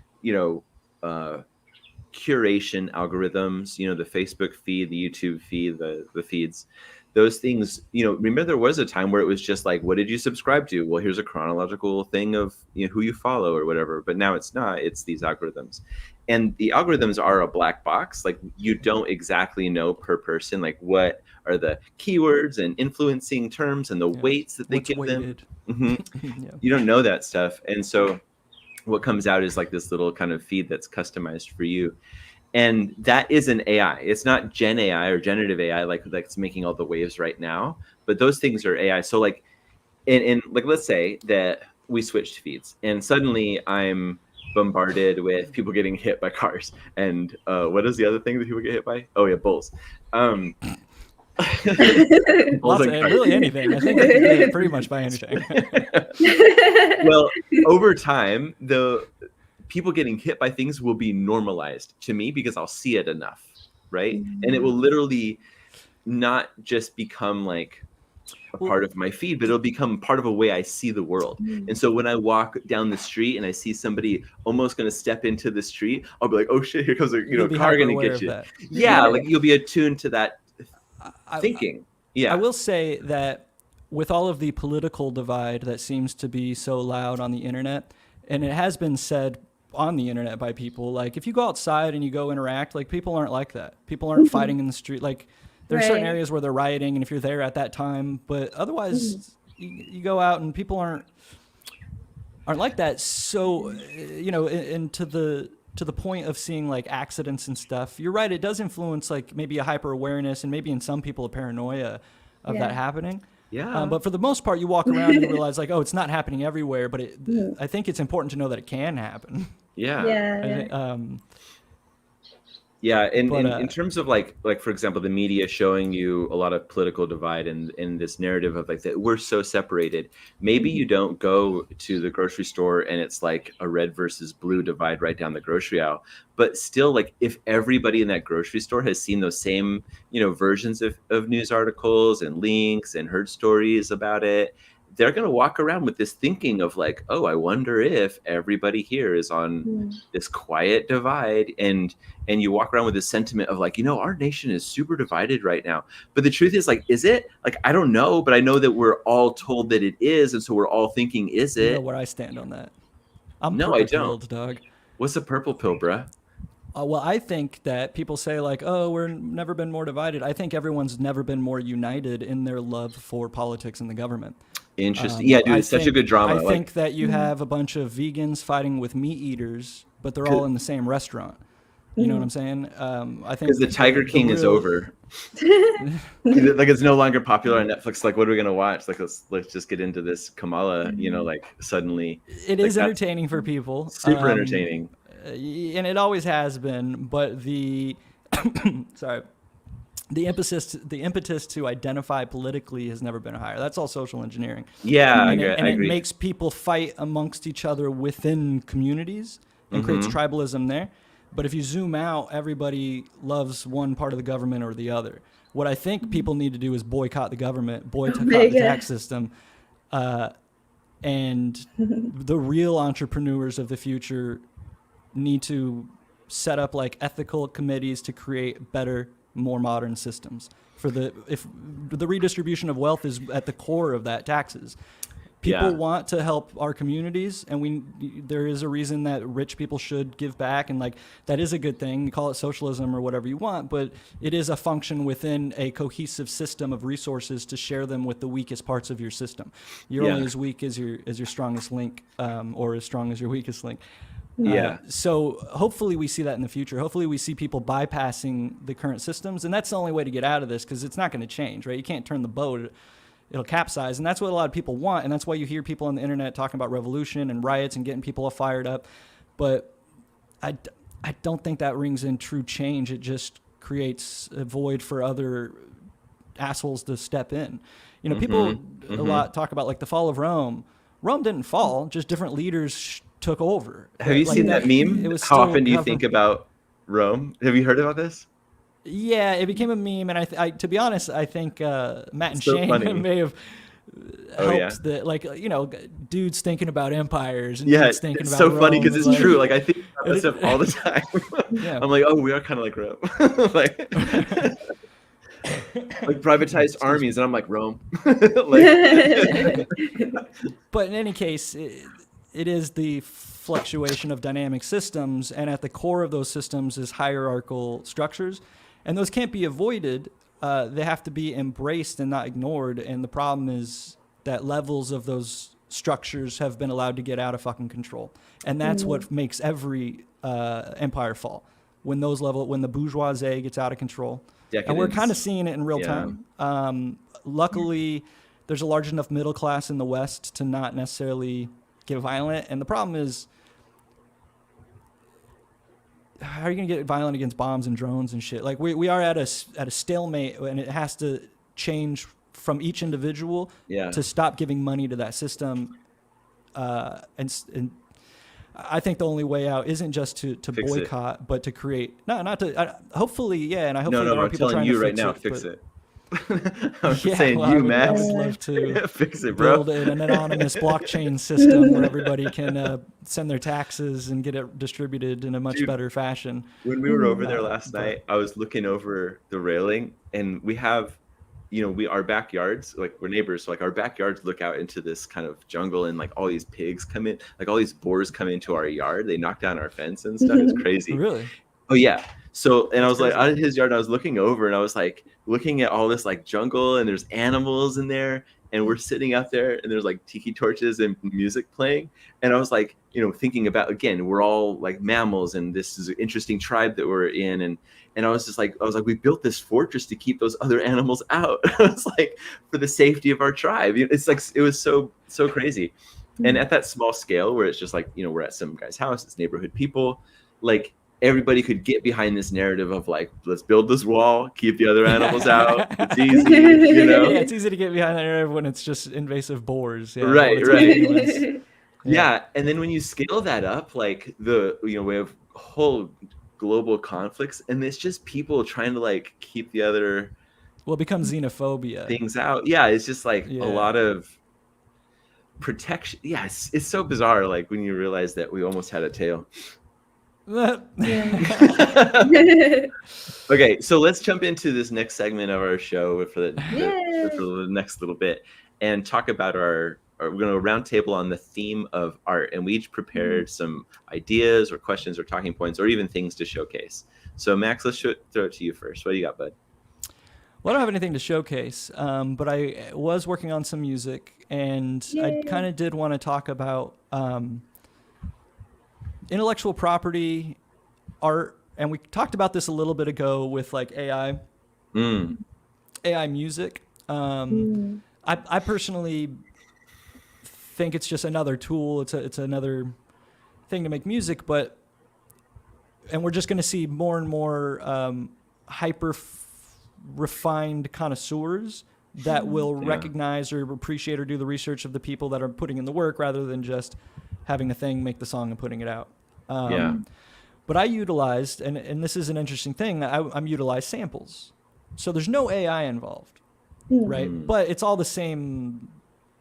curation algorithms, the Facebook feed, the YouTube feed, the feeds, those things, remember there was a time where it was just like, what did you subscribe to? Well, here's a chronological thing of who you follow or whatever, but now it's not, it's these algorithms. And the algorithms are a black box. Like you don't exactly know per person, like what are the keywords and influencing terms and the weights that they give weighted. Them. You don't know that stuff. And so what comes out is like this little kind of feed that's customized for you. And that is an AI. It's not Gen AI or generative AI like that's making all the waves right now, but those things are AI. So like, in like, let's say that we switched feeds and suddenly I'm bombarded with people getting hit by cars. And what is the other thing that people get hit by? Oh yeah, bulls. Really anything. I think they can get pretty much by anything. Well, over time, the people getting hit by things will be normalized to me because I'll see it enough, right? And it will literally not just become like a part of my feed, but it'll become part of a way I see the world. And so when I walk down the street and I see somebody almost going to step into the street, I'll be like, oh shit, here comes a car going to get you. Yeah, like you'll be attuned to that thinking. Yeah, I will say that with all of the political divide that seems to be so loud on the internet, and it has been said on the internet by people, like if you go outside and you go interact, like people aren't like that. People aren't fighting in the street. Like there are certain areas where they're rioting, and if you're there at that time, but otherwise you go out and people aren't like that. So, and to the point of seeing like accidents and stuff, you're right. It does influence like maybe a hyper awareness and maybe in some people a paranoia of that happening. Yeah. But for the most part, you walk around and you realize like, oh, it's not happening everywhere, but I think it's important to know that it can happen. Yeah. Yeah, and in terms of like for example, the media showing you a lot of political divide and this narrative of like that we're so separated. Maybe you don't go to the grocery store and it's like a red versus blue divide right down the grocery aisle. But still, like if everybody in that grocery store has seen those same, versions of news articles and links and heard stories about it, they're going to walk around with this thinking of like, oh, I wonder if everybody here is on this quiet divide. And you walk around with this sentiment of like, our nation is super divided right now. But the truth is like, is it? Like, I don't know, but I know that we're all told that it is. And so we're all thinking, is it? You know where I stand on that. No, I don't. Dog. What's a purple pill, bruh? Well, I think that people say like, oh, we're never been more divided. I think everyone's never been more united in their love for politics and the government. Interesting. Yeah, dude, it's such a good drama. I think that you have a bunch of vegans fighting with meat eaters, but they're all in the same restaurant. You know what I'm saying? I think because the Tiger King is over. Like it's no longer popular on Netflix. Like, what are we gonna watch? Like, let's just get into this Kamala. Like suddenly. It is entertaining for people. Super entertaining. And it always has been, but the the impetus to identify politically has never been higher. That's all social engineering. Yeah, I agree. It makes people fight amongst each other within communities and creates tribalism there. But if you zoom out, everybody loves one part of the government or the other. What I think people need to do is boycott the government, boycott the tax system, and the real entrepreneurs of the future need to set up like ethical committees to create better, more modern systems. If the redistribution of wealth is at the core of that, taxes. People want to help our communities, and there is a reason that rich people should give back, and like that is a good thing. You call it socialism or whatever you want, but it is a function within a cohesive system of resources to share them with the weakest parts of your system. You're only as weak as your strongest link, or as strong as your weakest link. So hopefully we see that in the future. Hopefully we see people bypassing the current systems, and that's the only way to get out of this, because it's not going to change, right? You can't turn the boat. It'll capsize, and that's what a lot of people want, and that's why you hear people on the internet talking about revolution and riots and getting people all fired up. But I don't think that rings in true change. It just creates a void for other assholes to step in. People a lot talk about like the fall of Rome. Rome didn't fall, just different leaders took over. Have you seen that meme? How often do you think about Rome? Have you heard about this? Yeah, it became a meme, and I to be honest, I think Matt and Shane may have helped that, like, dudes thinking about empires and dudes thinking about Rome. So funny because it's true. Like I think about this stuff all the time. I'm like, oh, we are kind of like Rome. like privatized armies, and I'm like Rome. But in any case, it is the fluctuation of dynamic systems, and at the core of those systems is hierarchical structures. And those can't be avoided. They have to be embraced and not ignored. And the problem is that levels of those structures have been allowed to get out of fucking control. And that's what makes every empire fall. When the bourgeoisie gets out of control. Decadence. And we're kind of seeing it in real time. Luckily, there's a large enough middle class in the West to not necessarily get violent. And the problem is, how are you going to get violent against bombs and drones and shit? Like we are at a stalemate, and it has to change from each individual to stop giving money to that system. And I think the only way out isn't just to boycott, but to create hopefully, and I hope no, I'm telling you right now, fix it. I'm saying well, you, I Max. would love to Fix it, bro. build an anonymous blockchain system where everybody can send their taxes and get it distributed in a much Dude, better fashion. when we were over there Uh, last but- night, I was looking over the railing, and we have, our backyards, like we're neighbors, so like our backyards look out into this kind of jungle, and like all these pigs come in, like all these boars come into our yard. They knock down our fence and stuff. It's crazy. Really? Oh yeah. So, and I was That's like crazy. out of his yard, and I was looking over, and I was like looking at all this like jungle, and there's animals in there, and we're sitting out there, and there's like tiki torches and music playing, and I was like, thinking about, again, we're all like mammals, and this is an interesting tribe that we're in, and I was like, we built this fortress to keep those other animals out. I was like, for the safety of our tribe. It's like, it was so crazy. And at that small scale where it's just like, we're at some guy's house, it's neighborhood people, like everybody could get behind this narrative of like, let's build this wall, keep the other animals out. It's easy, Yeah, it's easy to get behind that narrative when it's just invasive boars. Yeah, Right. Yeah. And then when you scale that up, like we have whole global conflicts, and it's just people trying to like keep the other Well, it becomes xenophobia. things out. Yeah, it's just like a lot of protection. Yeah, it's so bizarre, like when you realize that we almost had a tail. Okay, so let's jump into this next segment of our show for the next little bit, and talk about we're going to round table on the theme of art, and we each prepared some ideas or questions or talking points or even things to showcase. So Max, let's throw it to you first. What do you got, bud? Well, I don't have anything to showcase, but I was working on some music, and I kind of did want to talk about intellectual property, art, and we talked about this a little bit ago with like AI music. I personally think it's just another tool. It's another thing to make music, and we're just going to see more and more hyper refined connoisseurs that will recognize or appreciate or do the research of the people that are putting in the work, rather than just having the thing make the song and putting it out. But I utilized, and this is an interesting thing, I'm utilized samples. So there's no AI involved, right? But it's all the same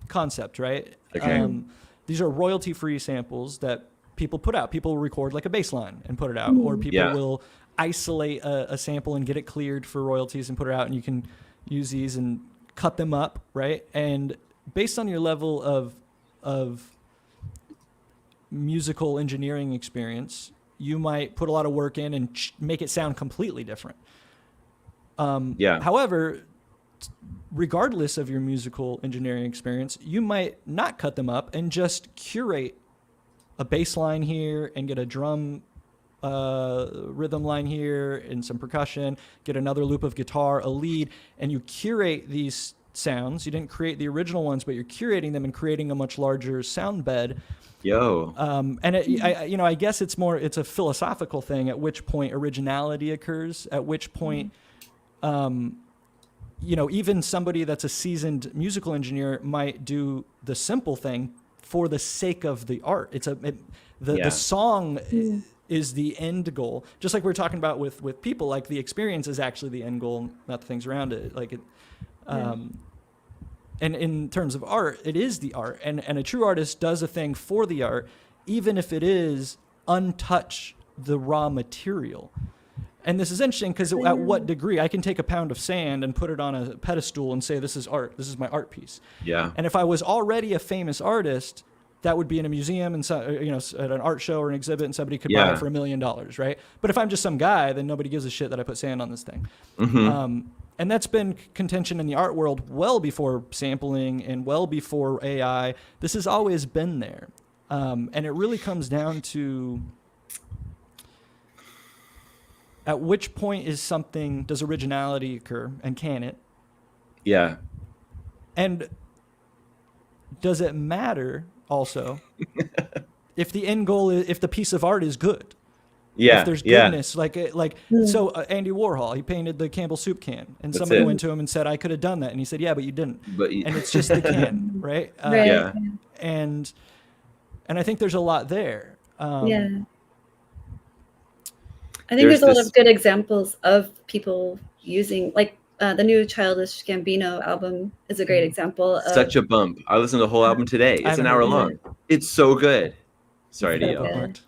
concept, right? Okay. These are royalty-free samples that people put out. People record like a bass line and put it out, or people will isolate a sample and get it cleared for royalties and put it out, and you can use these and cut them up, right? And based on your level of musical engineering experience, you might put a lot of work in and make it sound completely different. However, regardless of your musical engineering experience, you might not cut them up and just curate a bass line here and get a drum rhythm line here and some percussion, get another loop of guitar, a lead, and you curate these sounds. You didn't create the original ones, but you're curating them and creating a much larger sound bed. And I guess it's a philosophical thing, at which point originality occurs, at which point even somebody that's a seasoned musical engineer might do the simple thing for the sake of the art. The song is the end goal. Just like we were talking about with people, like the experience is actually the end goal, not the things around it. And in terms of art, it is the art. And a true artist does a thing for the art, even if it is untouch the raw material. And this is interesting because at what degree I can take a pound of sand and put it on a pedestal and say, this is art, this is my art piece. Yeah. And if I was already a famous artist, that would be in a museum and at an art show or an exhibit, and somebody could buy it for $1 million, right? But if I'm just some guy, then nobody gives a shit that I put sand on this thing. And that's been contention in the art world well before sampling and well before AI. This has always been there. And it really comes down to at which point does originality occur, and can it? Yeah. And does it matter also if the end goal is, if the piece of art is good? Yeah. If there's goodness, so Andy Warhol, he painted the Campbell soup can, and somebody went to him and said, I could have done that. And he said, yeah, but you didn't. And it's just the can, right? And I think there's a lot there. I think there's a lot of good examples of people using, like the new Childish Gambino album is a great example of Such a bump. I listened to the whole album today. It's haven't an hour heard it long. It's so good. Sorry to so yell. Bookmarked.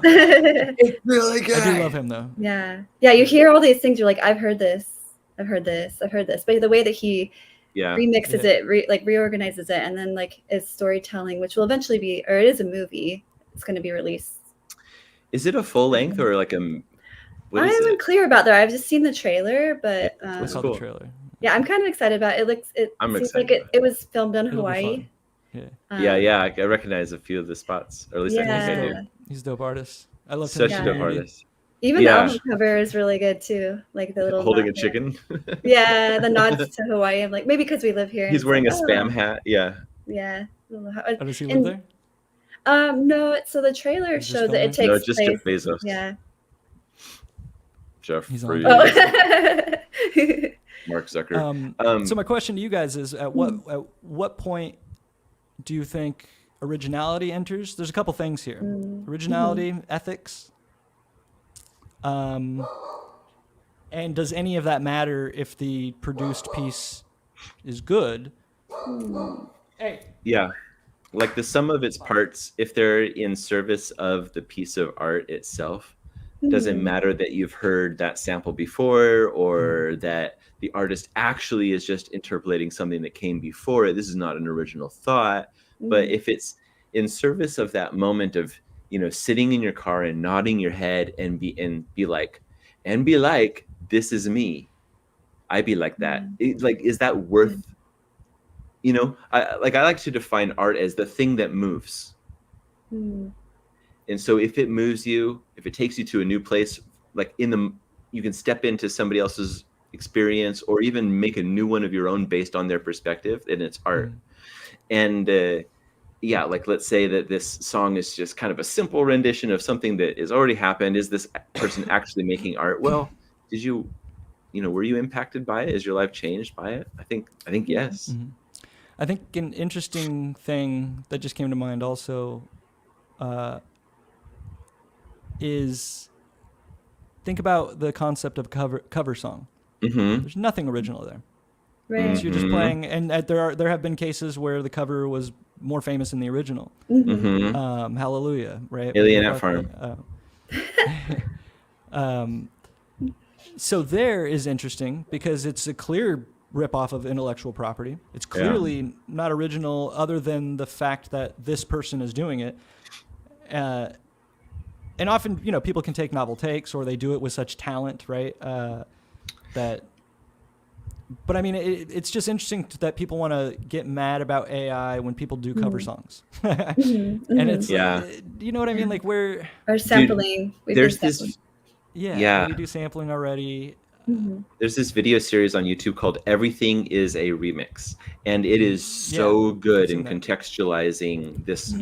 good. It's really good. I do love him though. Yeah. You hear all these things. You're like, I've heard this. But the way that he remixes it, reorganizes it, and then like is storytelling, which will eventually be, or it is a movie. It's going to be released. Is it a full length or like a? What is I'm it? unclear about that. I've just seen the trailer, but I saw cool. the trailer. yeah, I'm kind of excited about it. I'm seems excited like about it was filmed in It'll be Hawaii. fun. Yeah. I recognize a few of the spots, or at least I think I do. He's a dope artist. I love Such him. a dope artist. Even the album cover is really good too. Like the little holding a nod there. chicken. Yeah, the nods to Hawaii. I'm like, maybe because we live here. He's wearing a spam hat. Yeah. Yeah. Oh, does he live there? No. So the trailer Is this shows that it filming? takes No, just place. Jeff Bezos. Yeah. Jeff He's on. Bezos. Mark Zucker. So my question to you guys is: at what point do you think originality enters? There's a couple things here: originality, ethics. And does any of that matter if the produced piece is good? Hey. Yeah. Like the sum of its parts, if they're in service of the piece of art itself, doesn't matter that you've heard that sample before or that the artist actually is just interpolating something that came before it. This is not an original thought. But if it's in service of that moment of, sitting in your car and nodding your head and be like, this is me. I be like that. Is that worth? I like to define art as the thing that moves. And so if it moves you, if it takes you to a new place, like you can step into somebody else's experience or even make a new one of your own based on their perspective, and it's art. And like let's say that this song is just kind of a simple rendition of something that has already happened. Is this person actually making art? Well, did you, were you impacted by it? Is your life changed by it? I think yes. Mm-hmm. I think an interesting thing that just came to mind also is think about the concept of cover song. There's nothing original there. Right. So you're just playing, and there have been cases where the cover was more famous than the original. Hallelujah, right? Alien Ant Farm. So there is interesting because it's a clear ripoff of intellectual property. It's clearly not original, other than the fact that this person is doing it. And often, people can take novel takes, or they do it with such talent, right? But I mean, it's just interesting that people want to get mad about AI when people do cover songs, and it's you know what I mean, like where or sampling. There's this, we do sampling already. There's this video series on YouTube called "Everything Is a Remix," and it is so good in contextualizing this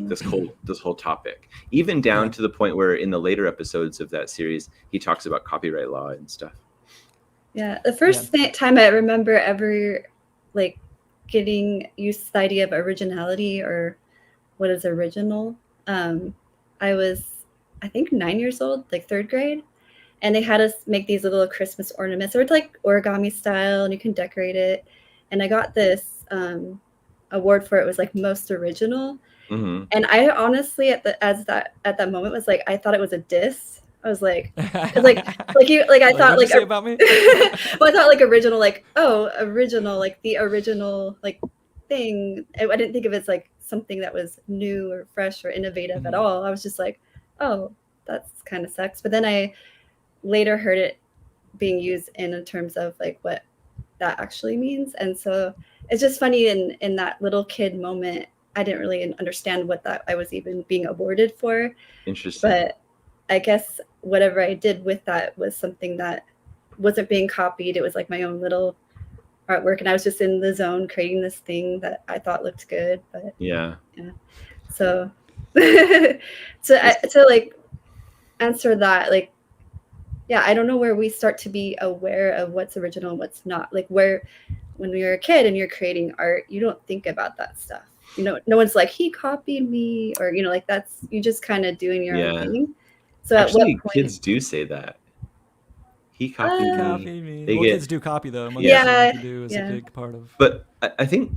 whole topic, even down to the point where in the later episodes of that series, he talks about copyright law and stuff. Yeah, the first time I remember ever getting used to the idea of originality or what is original, I was, I think, 9 years old, like third grade, and they had us make these little Christmas ornaments. They were like origami style, and you can decorate it. And I got this award for it. It was like most original, and I honestly at that moment was like, I thought it was a diss. I was like, I thought like about me. well, I thought like original, like original, like the original like thing. I didn't think of it as like something that was new or fresh or innovative at all. I was just like, oh, that's kind of sucks. But then I later heard it being used in terms of like what that actually means, and so it's just funny in that little kid moment. I didn't really understand what that I was even being awarded for. Interesting. But I guess whatever I did with that was something that wasn't being copied. It was like my own little artwork, and I was just in the zone creating this thing that I thought looked good. But so to like answer that, like, I don't know where we start to be aware of what's original and what's not. Like when you're a kid and you're creating art, you don't think about that stuff. No one's like, he copied me, or like you just kind of doing your own thing. So actually, at what point, kids do say that. He copied Copy me. me. They Well, get, kids do copy though. Mothers Yeah. to do is Yeah. a big part of. but I think,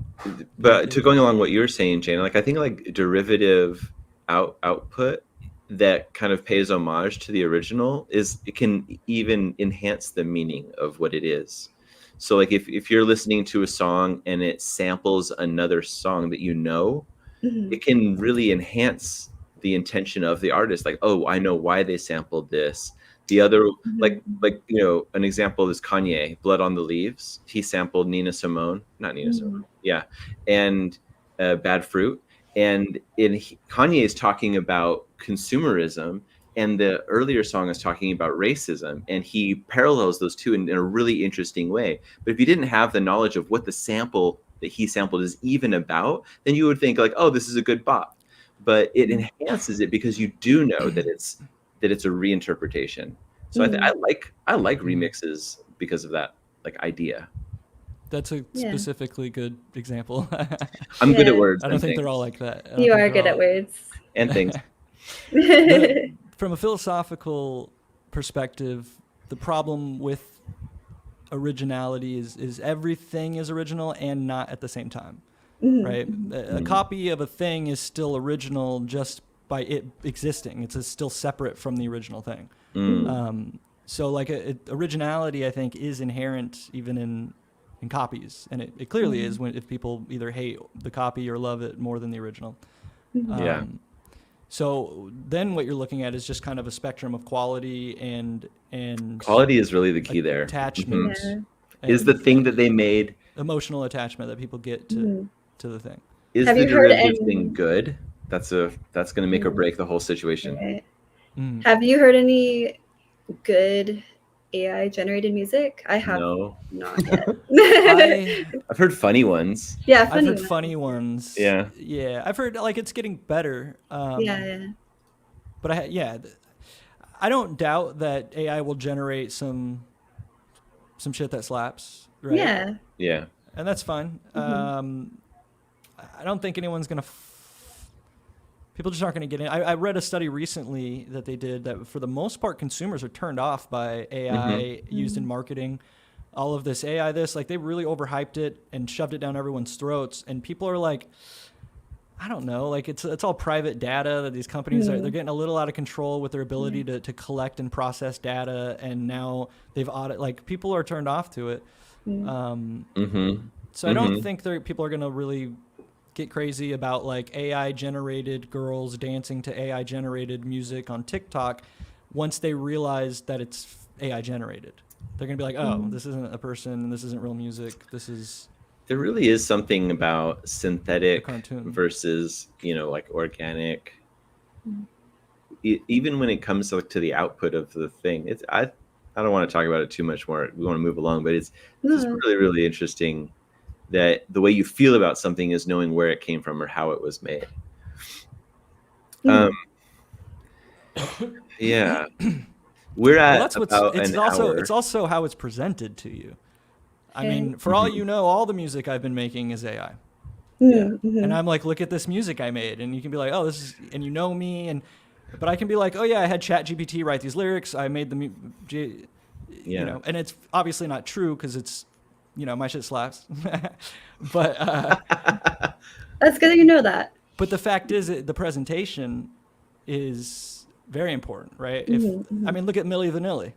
but to going along what you're saying, Jane, like I think like derivative output that kind of pays homage to the original it can even enhance the meaning of what it is. So like if you're listening to a song and it samples another song that you know, Mhm. it can really enhance the intention of the artist. Like, oh, I know why they sampled this. The other, like an example is Kanye, Blood on the Leaves. He sampled Nina Simone, not Nina Simone, yeah, and Bad Fruit. And Kanye is talking about consumerism, and the earlier song is talking about racism, and he parallels those two in a really interesting way. But if you didn't have the knowledge of what the sample that he sampled is even about, then you would think like, oh, this is a good bop. But it enhances it because you do know that it's a reinterpretation. So I like remixes because of that like idea. That's a specifically good example. I'm good at words. I don't think they're all like that. You are good at words. And things. From a philosophical perspective, the problem with originality is everything is original and not at the same time, right? A copy of a thing is still original just by it existing. It's still separate from the original thing. So like originality, I think, is inherent even in copies, and it clearly is if people either hate the copy or love it more than the original. So then what you're looking at is just kind of a spectrum of quality and quality is really the key there. Attachment is the thing that they made, emotional attachment that people get to the thing. Is the derivative thing good? That's going to make or break the whole situation. Right. Have you heard any good AI generated music? I have not yet. I've heard funny ones. Yeah, I've heard funny ones. Yeah. Yeah, I've heard like it's getting better. But I don't doubt that AI will generate some shit that slaps. Right? Yeah. Yeah. And that's fine. I don't think anyone's gonna. People just aren't going to get in. I read a study recently that they did that for the most part, consumers are turned off by AI used in marketing. All of this AI, like they really overhyped it and shoved it down everyone's throats. And people are like, I don't know, like it's all private data that these companies they're getting a little out of control with their ability to collect and process data. And now they've like people are turned off to it. So I don't think people are going to really get crazy about like AI generated girls dancing to AI generated music on TikTok once they realize that it's AI generated. They're going to be like, oh, this isn't a person, this isn't real music, this is... There really is something about synthetic versus, like organic. Even when it comes to the output of the thing, I don't want to talk about it too much more. We want to move along, but it's really, really interesting that the way you feel about something is knowing where it came from or how it was made. Yeah. We're at It's also how it's presented to you. I mean, for all you know, all the music I've been making is AI. And I'm like, look at this music I made. And you can be like, oh, this is, and you know me. But I can be like, oh yeah, I had ChatGPT write these lyrics. I made and it's obviously not true because it's, my shit slaps. But that's good that you know that. But the fact is, the presentation is very important, right? I mean, look at Milli Vanilli.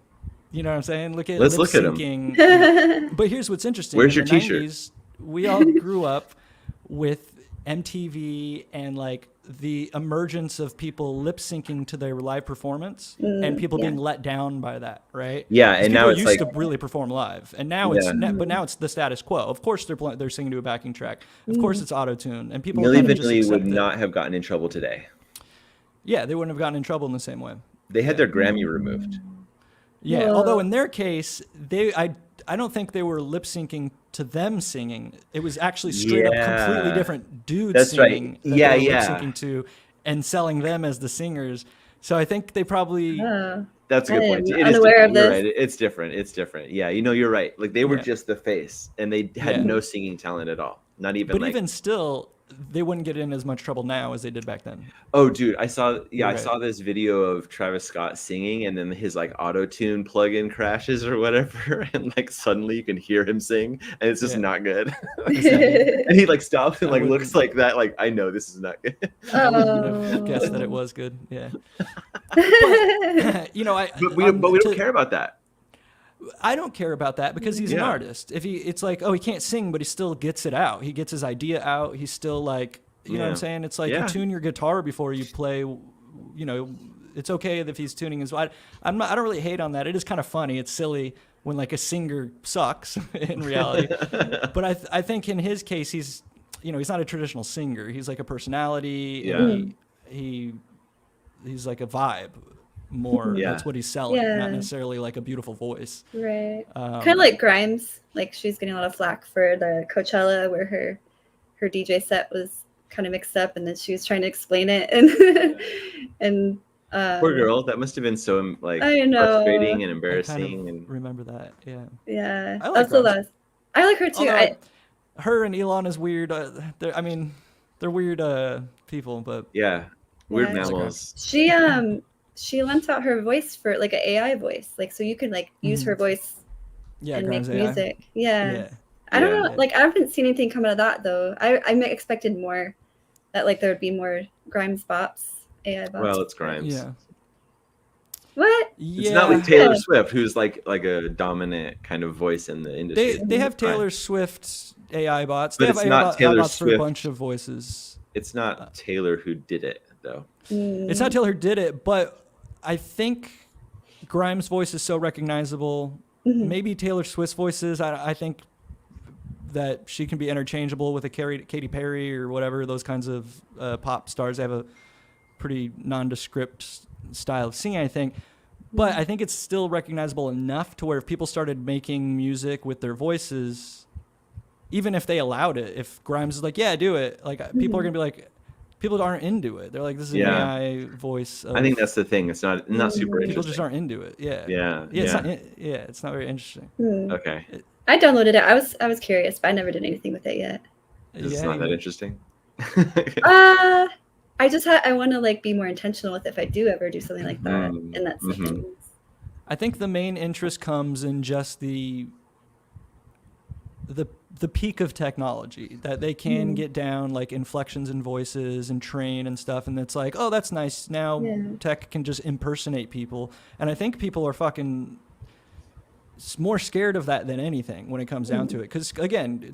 You know what I'm saying? Let's look at him. But here's what's interesting. Where's your T-shirt? 90s, we all grew up with MTV and like the emergence of people lip syncing to their live performance and people being let down by that, right? Yeah, and now it's used to really perform live, and now but now it's the status quo. Of course, they're singing to a backing track. Of course, it's auto tune, and people. Milli Vanilli would not have gotten in trouble today. Yeah, they wouldn't have gotten in trouble in the same way. They had their Grammy removed. Yeah, although in their case, I don't think they were lip syncing to them singing. It was actually straight up completely different dudes singing. That's right. Lip syncing to and selling them as the singers. So I think they probably. That's a good point. I'm unaware of this. Right. It's different. Yeah, you're right. Like they were just the face, and they had no singing talent at all. Not even. But even still, they wouldn't get in as much trouble now as they did back then. Oh, dude, I saw Right. this video of Travis Scott singing, and then his like auto-tune plugin crashes or whatever, and like suddenly you can hear him sing, and it's just Yeah. not good. Exactly. And he like stops and I like wouldn't- looks like that, like I know this is not good. I wouldn't have guessed that it was good. Yeah. But, you know, But we don't care about that. I don't care about that because he's an Yeah. artist. If it's like, oh, he can't sing, but he still gets it out. He gets his idea out. He's still like, you know what I'm Yeah. saying? It's like Yeah. you tune your guitar before you play. You know, it's okay if he's tuning his. I don't really hate on that. It is kind of funny. It's silly when like a singer sucks in reality. But I think in his case, he's not a traditional singer. He's like a personality. Yeah. And he's like a vibe more. Yeah. That's what he's selling, Yeah. not necessarily like a beautiful voice. Right. Um, Kind of like Grimes. Like she's getting a lot of flack for the Coachella where her DJ set was kind of mixed up, and then she was trying to explain it, and Poor girl. That must have been so like I know. frustrating and I embarrassing. kind of And remember that. Yeah. Yeah, I like that's the Grimes. last. I like her too. Although, her and Elon is weird. They're weird people, but yeah, weird Yeah. mammals. She lent out her voice for like an AI voice, like so you can like use her voice yeah, and Grimes make AI. music. Yeah. Yeah. I don't Yeah. know. Like I haven't seen anything come out of that though. I expected more. That like there would be more Grimes bops, AI bops. Well, it's Grimes. Yeah. What? It's not like Yeah. Taylor Swift, who's like a dominant kind of voice in the industry. They have It's fine. Taylor Swift AI bots. But They have it's AI not Taylor bots for a Swift. bunch of voices. It's not Taylor who did it though. It's not Taylor who did it, but I think Grimes' voice is so recognizable. Maybe Taylor Swift's voices. I think that she can be interchangeable with a Katy Perry or whatever, those kinds of pop stars. They have a pretty nondescript style of singing, I think. But I think it's still recognizable enough to where if people started making music with their voices, even if they allowed it, if Grimes is like, yeah, do it, like people are going to be like, people aren't into it. They're like, this is Yeah. an AI voice. I think that's the thing. It's not super people interesting. just aren't into it. Yeah. Yeah. It's Yeah. not, it's not very interesting. Okay. I downloaded it. I was curious, but I never did anything with it yet. It's not that interesting. I want to like be more intentional with it if I do ever do something like that, and that's the Mhm. thing. I think the main interest comes in just the peak of technology, that they can get down like inflections in voices and train and stuff, and it's like, oh, that's nice. Now tech can just impersonate people, and I think people are fucking more scared of that than anything when it comes down to it. Because again,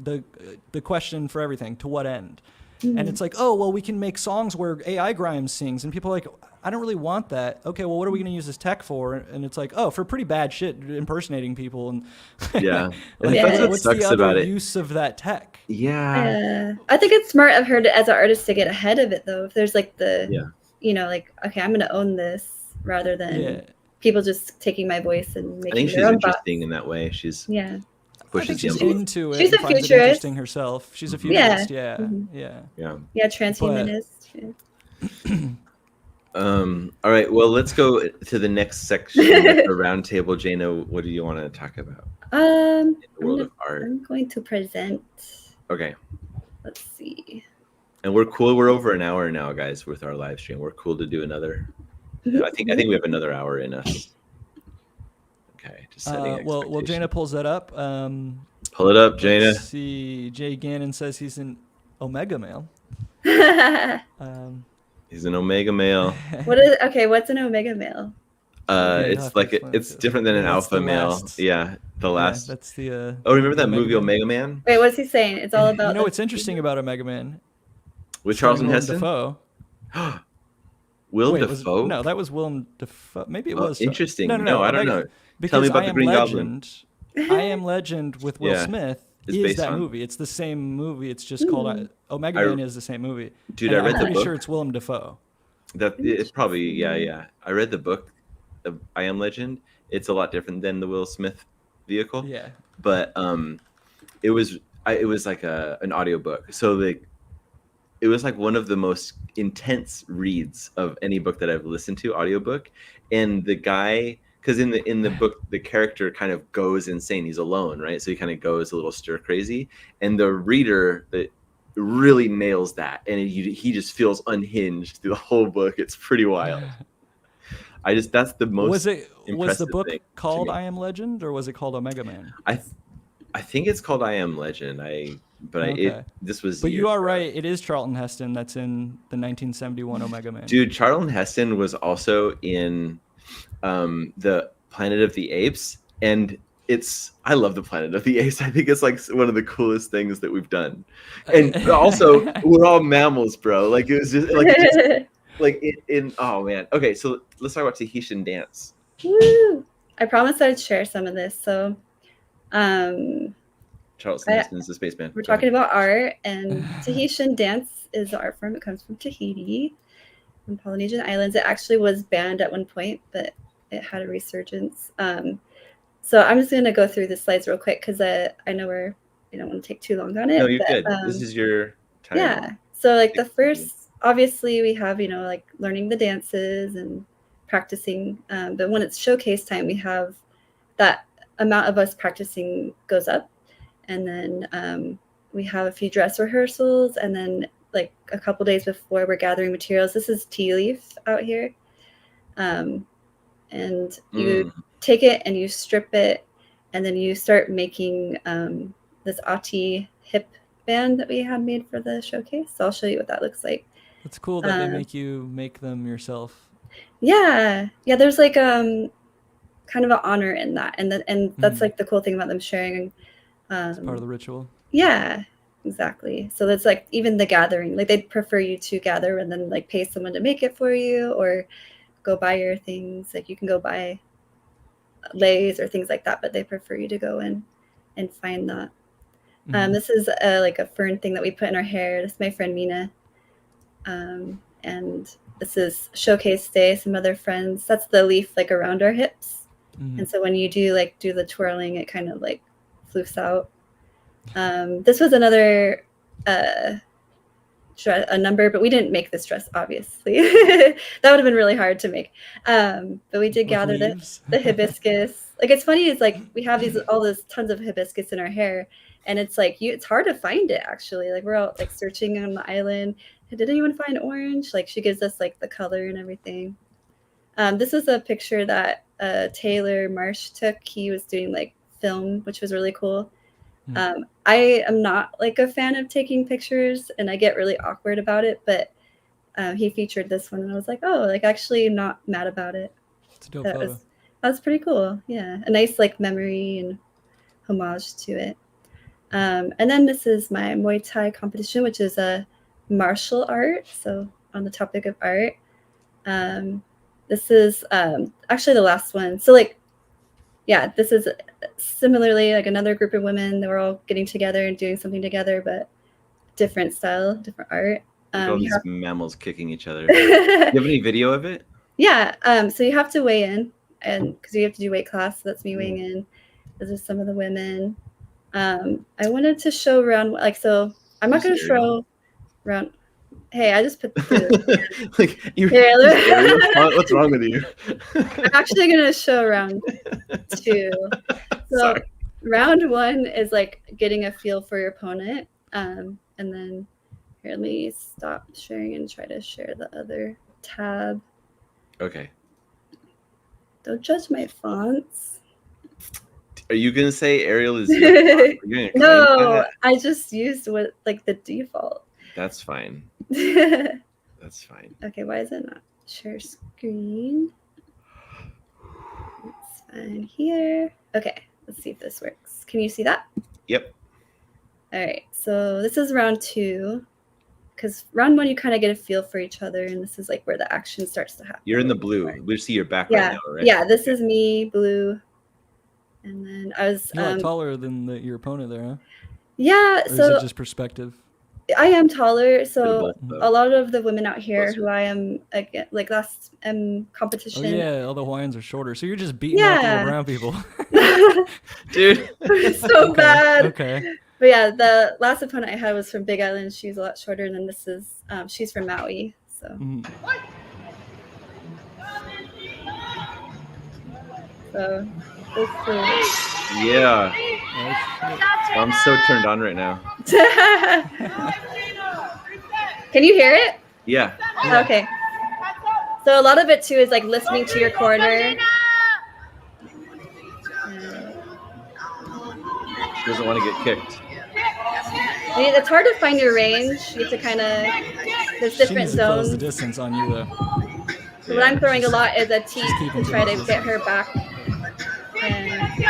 the question for everything, to what end? And it's like, oh, well, we can make songs where AI Grimes sings, and people are like, I don't really want that. Okay, well, what are we going to use this tech for? And it's like, oh, for pretty bad shit, impersonating people. And Yeah. like, Yeah. That's what what's sucks the other about it. use of that tech? Yeah. I think it's smart of her to, as an artist to get ahead of it though. If there's like Yeah. like, okay, I'm going to own this rather than Yeah. people just taking my voice and I making think she's their own bots. interesting in that way. She's Yeah. I think pushes the she's envelope. into it. She's and a finds it futurist. interesting herself. She's a futurist. Yeah. Mhm. Yeah. Yeah. Yeah, transhumanist. Yeah. All right. Well, let's go to the next section of the roundtable. Jana, what do you want to talk about in the world of art? I'm going to present. Okay. Let's see. And we're cool. We're over an hour now, guys, with our live stream. We're cool to do another. I think we have another hour in us. Okay. Just setting Well, Jana expectations. pulls that up. Pull it up, Jana. Let's see. Jay Gannon says he's an Omega male. He's an Omega male. What's an Omega male? Yeah, you'll It's have to like explain it's it. different than an That's alpha the male. last- Yeah, the last. Yeah, that's the. Oh, remember that Omega movie Man. Omega Man Wait, what's he saying? It's all about. You know what's interesting about Omega Man? with Charlton Willem Heston? Dafoe. Will Wait, Dafoe? no, that was Willem Dafoe. Maybe it Oh, was. interesting. No, No, I don't Omega- know. Because Tell me about I the Am Green Goblin. Legend. I Am Legend with Will Yeah, Smith it's is based that on- movie. It's the same movie. It's just called Omega I- Man is the same movie. Dude, And I read I'm the pretty book. sure it's Willem Dafoe. That it's probably yeah. I read the book of I Am Legend. It's a lot different than the Will Smith vehicle. Yeah. But it was like an audiobook. So it was like one of the most intense reads of any book that I've listened to, audiobook. And the guy, because in the book the character kind of goes insane. He's alone, right? So he kind of goes a little stir crazy. And the reader, really nails that, and he just feels unhinged through the whole book. It's pretty wild. That's the most Was the impressive book thing to called me. I Am Legend, or was it called Omega Man? I think it's called I Am Legend. This was. But years you are ago. right. It is Charlton Heston that's in the 1971 Omega Man. Dude, Charlton Heston was also in the Planet of the Apes, and I love the Planet of the Apes. I think it's like one of the coolest things that we've done. And also, we're all mammals, bro. Like it was just oh man. Okay, so let's talk about Tahitian dance. Woo! I promised I'd share some of this. So, Charlton Heston is the spaceman. We're talking about art, and Tahitian dance is the art form. It comes from Tahiti, from Polynesian Islands. It actually was banned at one point, but it had a resurgence. So I'm just going to go through the slides real quick because I know we don't want to take too long on it. No, you're good. This is your time. Yeah. So like the first, obviously we have, like learning the dances and practicing. But when it's showcase time, we have that amount of us practicing goes up. And then we have a few dress rehearsals. And then like a couple days before, we're gathering materials. This is tea leaf out here. And you take it and you strip it. And then you start making this Ati hip band that we had made for the showcase. So I'll show you what that looks like. It's cool that they make you make them yourself. Yeah. There's like kind of an honor in that, and that's like the cool thing about them sharing. It's part of the ritual. Yeah, exactly. So that's like even the gathering. Like they'd prefer you to gather and then like pay someone to make it for you, or go buy your things. Like you can go buy leis or things like that, but they prefer you to go in and find that. This is like a fern thing that we put in our hair. This is my friend Mina. And this is showcase day, some other friends. That's the leaf like around our hips. And so when you do the twirling, it kind of like floofs out. This was another a number, but we didn't make this dress, obviously. That would have been really hard to make. But we did gather the hibiscus. Like it's funny, it's like we have all this tons of hibiscus in our hair, and it's like it's hard to find it actually. Like we're all like searching on the island. Did anyone find orange? Like she gives us like the color and everything. This is a picture that Taylor Marsh took. He was doing like film, which was really cool. I am not like a fan of taking pictures, and I get really awkward about it, but he featured this one, and I was like, oh, like actually not mad about it. It's a dope photo. That was pretty cool. Yeah, a nice like memory and homage to it. And then this is my Muay Thai competition, which is a martial art. So on the topic of art, this is actually the last one. So like, yeah, this is similarly like another group of women that were all getting together and doing something together, but different style, different art. All these mammals kicking each other. Do you have any video of it? Yeah. So you have to weigh in, and because you have to do weight class, so that's me weighing in. This is some of the women. I wanted to show around, like, so I'm not going to show around. Hey, I just put the like what's wrong with you? I'm actually going to show round 2. So Sorry. round 1 is like getting a feel for your opponent. And then here, let me stop sharing and try to share the other tab. Okay. Don't judge my fonts. Are you going to say Arial is your No, I just used the default. That's fine. That's fine. Okay, why is it not share screen? It's fine here. Okay, let's see if this works. Can you see that? Yep. All right, so this is round 2. Because round 1, you kind of get a feel for each other, and this is like where the action starts to happen. You're in the blue. We see your back right now, right? Yeah, this is me, blue. And then I was... You're taller than your opponent there, huh? Yeah, or so... is it just perspective? I am taller, so a lot of the women out here who I am, like last competition... Oh yeah, all the Hawaiians are shorter, so you're just beating out the brown people. Dude. So bad. Okay. But yeah, the last opponent I had was from Big Island. She's a lot shorter, and then this is she's from Maui. So. So. Yeah. I'm so turned on right now. Can you hear it? Yeah. Okay. So a lot of it too is like listening to your corner. She doesn't want to get kicked. It's hard to find your range. You have to kind of, there's She different needs to close the zones. distance on you though. So what I'm throwing a lot is a teep keeping to try to things get her back. And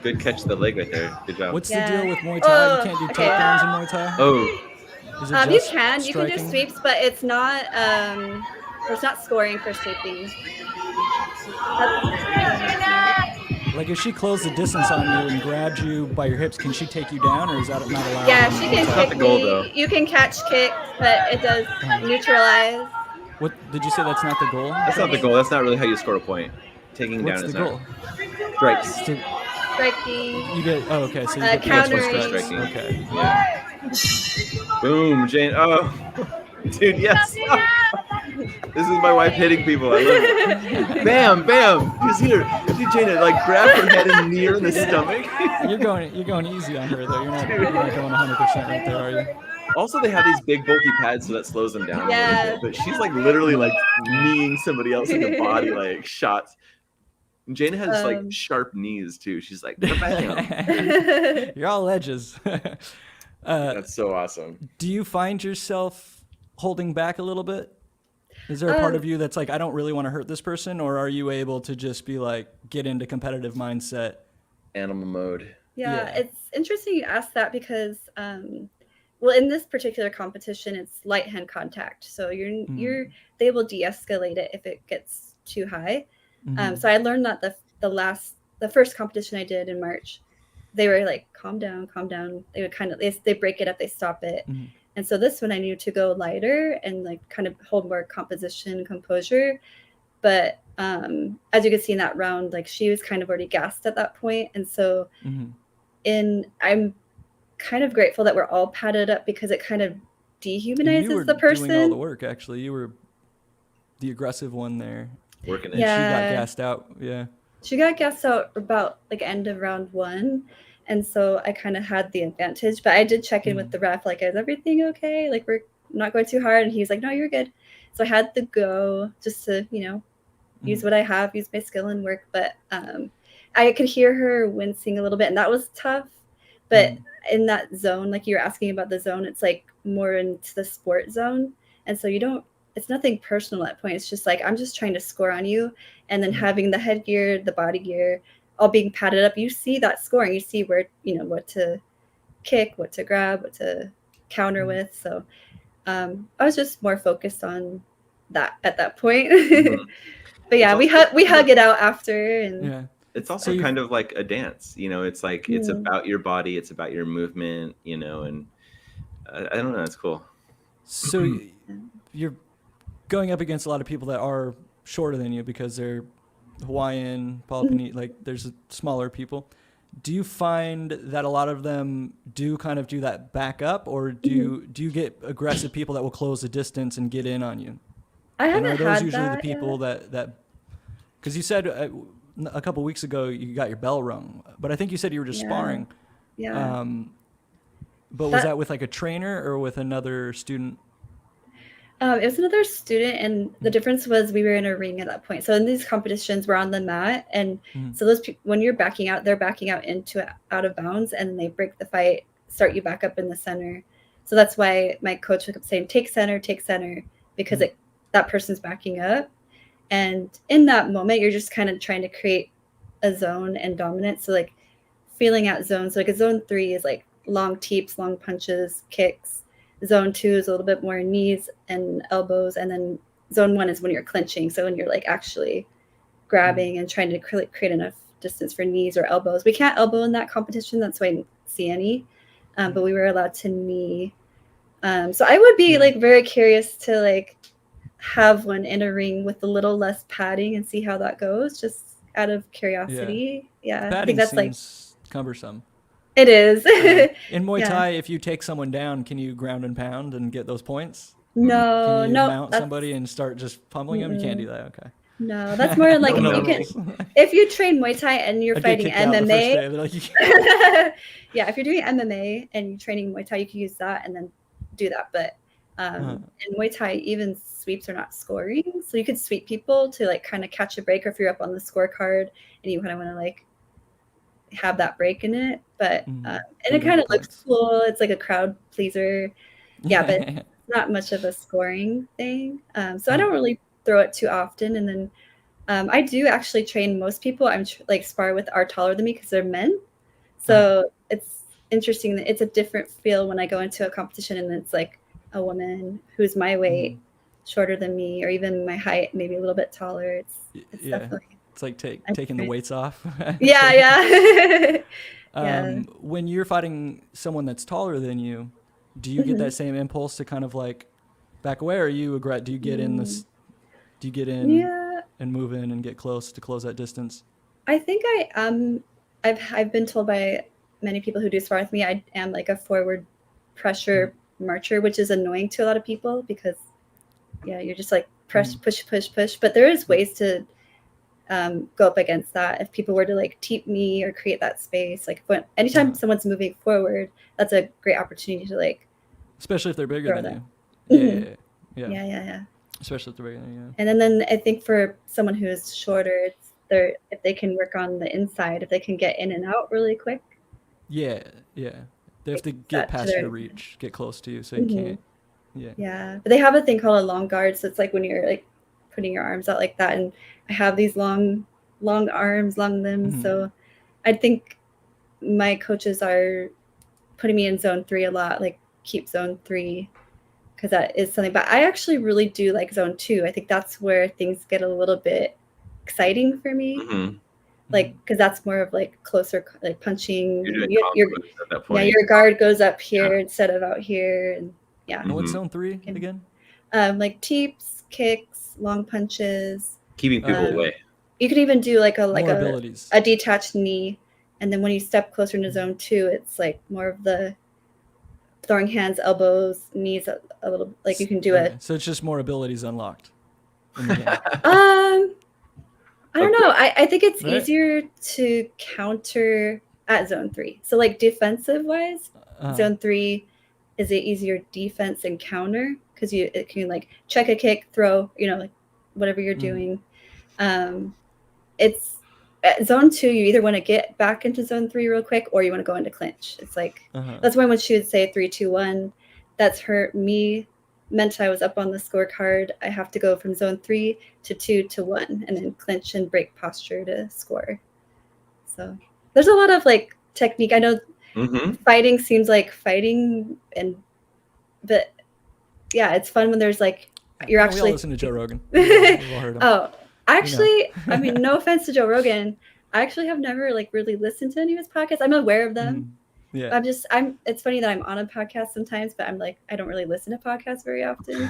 Good catch the leg right there. Good job. What's Yeah. the deal with Muay Thai? Oh, You can't do okay. takedowns in Muay Thai? Oh, Is it you just can do striking? sweeps, but it's not scoring for sweeping. Like if she closed the distance on you and grabbed you by your hips, can she take you down, or is that not allowed? Yeah, in she Muay can Thai? not kick the goal, me. though. You can catch kicks, but it does neutralize. What did you say? That's not the goal. that's not the goal. That's not really how you score a point. Taking What's down the is goal? not. Strikes. To, Striking. you get. Oh, okay. So you get Countering. multiple strikes. Striking. Okay. Yeah. Boom, Jane. Oh, dude, yes. This is my wife hitting people. I love it. Bam, bam. Just here. See Jana like grab her head and knee her in the stomach. You're going easy on her though. You're not going 100% right there, are you? Also, they have these big bulky pads, so that slows them down a Yeah. little bit. But she's like literally like kneeing somebody else in the body, like shots. And Jana has like sharp knees too. She's like, bam. You're all edges. That's so awesome. Do you find yourself holding back a little bit? Is there a part of you that's like, I don't really want to hurt this person, or are you able to just be like, get into competitive mindset? Animal mode. Yeah, it's interesting you asked that because, well, in this particular competition, it's light hand contact, so they will de-escalate it if it gets too high. So I learned that the first competition I did in March, they were like, calm down. They would kind of they break it up, they stop it. And so this one I knew to go lighter and like kind of hold more composure. But as you can see in that round, like she was kind of already gassed at that point. And so I'm kind of grateful that we're all padded up because it kind of dehumanizes the person. Doing all the work, actually. You were the aggressive one there. Working it. Yeah. She got gassed out. Yeah. She got gassed out about like end of round 1. And so I kind of had the advantage, but I did check in with the ref, like, is everything okay? Like, we're not going too hard. And he's like, no, you're good. So I had to go just to, use what I have, use my skill and work. But I could hear her wincing a little bit, and that was tough. But in that zone, like you were asking about the zone, it's like more into the sport zone. And so it's nothing personal at that point. It's just like, I'm just trying to score on you. And then having the headgear, the body gear, all being padded up, you see that scoring, you see where, what to kick, what to grab, what to counter with. So I was just more focused on that at that point. But yeah, we hug it out after. And it's also kind of like a dance, it's like, it's about your body, it's about your movement, and I don't know, it's cool. So you're going up against a lot of people that are shorter than you because they're Hawaiian, Polynesian, like there's smaller people. Do you find that a lot of them do kind of do that back up, or do you get aggressive people that will close the distance and get in on you? I haven't and are those had usually that the people yet. that because you said a couple weeks ago you got your bell rung, but I think you said you were just sparring. Yeah. But was that with like a trainer or with another student? It was another student, and the difference was we were in a ring at that point. So in these competitions, we're on the mat, and so those people, when you're backing out, they're backing out out of bounds, and they break the fight, start you back up in the center. So that's why my coach kept saying, take center, because that person's backing up. And in that moment, you're just kind of trying to create a zone and dominance. So like feeling out zones. So like a zone 3 is like long teeps, long punches, kicks. Zone 2 is a little bit more knees and elbows, and then zone 1 is when you're clinching. So when you're like actually grabbing and trying to create enough distance for knees or elbows. We can't elbow in that competition. That's why I didn't see any, but we were allowed to knee. So I would be like very curious to like have one in a ring with a little less padding and see how that goes, just out of curiosity. Yeah, padding I think that's seems cumbersome. It is. In Muay Thai, if you take someone down, can you ground and pound and get those points? No, can you no. mount somebody and start just pummeling them? You can't do that. Okay. No, that's more like if you train Muay Thai and you're fighting MMA. Like, yeah, if you're doing MMA and you're training Muay Thai, you can use that, and then do that, but in Muay Thai, even sweeps are not scoring, so you could sweep people to like kind of catch a break, or if you're up on the scorecard and you kind of want to like have that break in it, but and it kind of looks cool. It's like a crowd pleaser, but it's not much of a scoring thing. So I don't really throw it too often, and then I do actually train most people. I'm like spar with are taller than me because they're men, so it's interesting that it's a different feel when I go into a competition and it's like a woman who's my weight, shorter than me, or even my height, maybe a little bit taller. It's definitely. It's like taking the weights off. Yeah. When you're fighting someone that's taller than you, do you get that same impulse to kind of like back away, or do you get in this? Do you get in and move in and get close to close that distance? I think I've been told by many people who do spar with me, I am like a forward pressure marcher, which is annoying to a lot of people because you're just like push. But there is ways to go up against that. If people were to like teep me or create that space, like anytime someone's moving forward, that's a great opportunity to like, especially if they're bigger than you. Yeah. Especially if they're bigger than you. And then I think for someone who is shorter, if they can work on the inside, if they can get in and out really quick. Yeah. They have to get past your reach, get close to you, so you can't. Yeah, but they have a thing called a long guard, so it's like when you're like putting your arms out like that, and I have these long arms, long limbs. So I think my coaches are putting me in zone 3 a lot, like keep zone 3, because that is something. But I actually really do like zone 2. I think that's where things get a little bit exciting for me. Like, because that's more of like closer, like punching. Your guard goes up here instead of out here, and What's zone 3 again? Like teeps, kicks, long punches, keeping people away. You could even do like abilities. a detached knee, and then when you step closer into zone 2, it's like more of the throwing hands, elbows, knees, a little, like you can do it. So it's just more abilities unlocked in the game. I don't know. I think it's easier to counter at zone 3. So like defensive wise, zone 3 is an easier defense and counter because it can like check a kick, throw, like whatever you're doing. It's at zone 2, you either want to get back into zone 3 real quick or you want to go into clinch. It's like that's why when she would say 3, 2, 1, that's me meant I was up on the scorecard. I have to go from zone 3 to 2 to 1 and then clinch and break posture to score. So there's a lot of like technique. I know fighting seems like fighting, but it's fun when there's like you're actually. We all listen to Joe Rogan. Actually, I mean, no offense to Joe Rogan, I actually have never like really listened to any of his podcasts. I'm aware of them. Yeah. It's funny that I'm on a podcast sometimes, but I'm like, I don't really listen to podcasts very often.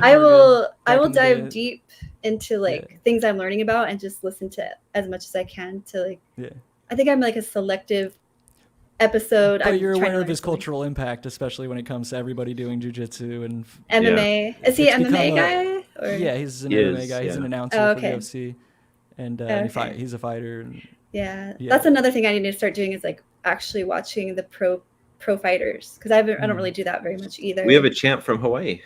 I will dive deep into like things I'm learning about and just listen to as much as I can to like, I think I'm like a selective episode. But you're aware of his cultural impact, especially when it comes to everybody doing jujitsu and MMA. Is he an MMA guy? Or? Yeah, he's an MMA guy. He's an announcer for the UFC. And he's a fighter. And, that's another thing I need to start doing is like actually watching the pro fighters because I don't really do that very much either. We have a champ from Hawaii.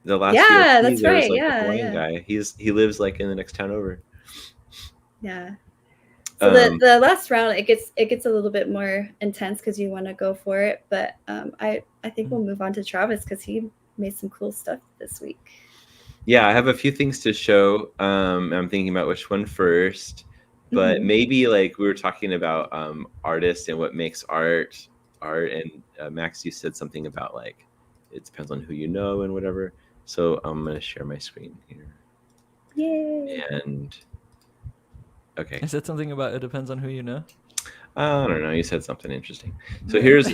The last UFC, that's right. Like a Hawaiian guy. He lives like in the next town over. Yeah. So the last round it gets a little bit more intense because you want to go for it, but I think we'll move on to Travis because he made some cool stuff this week. Yeah, I have a few things to show. I'm thinking about which one first. But maybe like we were talking about artists and what makes art, and Max, you said something about like it depends on who you know and whatever. So I'm gonna share my screen here. Yay! And okay. Is that something about it depends on who you know? I don't know. You said something interesting. So here's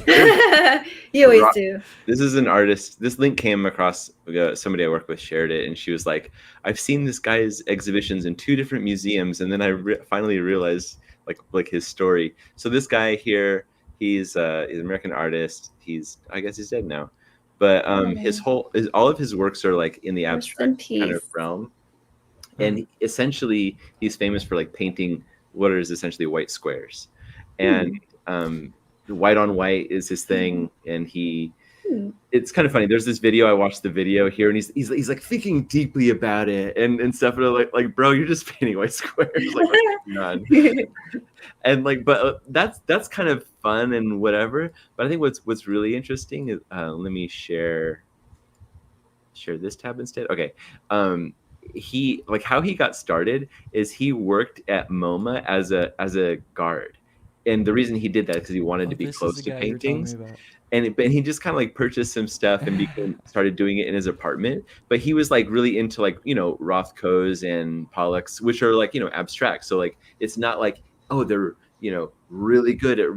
you always do. This is an artist. This link came across somebody I work with shared it, and she was like, "I've seen this guy's exhibitions in 2 different museums," and then I finally realized like his story. So this guy here, he's an American artist. I guess he's dead now, but all of his works are like in the abstract kind of realm, and essentially he's famous for like painting what is essentially white squares. And white on white is his thing, and he it's kind of funny. There's this video. I watched the video here, and he's like thinking deeply about it and stuff. And I'm like, bro, you're just painting white squares. Like, none. And like, but that's kind of fun and whatever. But I think what's really interesting is let me share this tab instead. Okay. He like how he got started is he worked at MoMA as a guard, and the reason he did that is because he wanted to be close to paintings. And he just kind of like purchased some stuff and started doing it in his apartment. But he was like really into like, you know, Rothkos and Pollocks, which are like, you know, abstract. So like, it's not like, oh, they're, you know, really good at,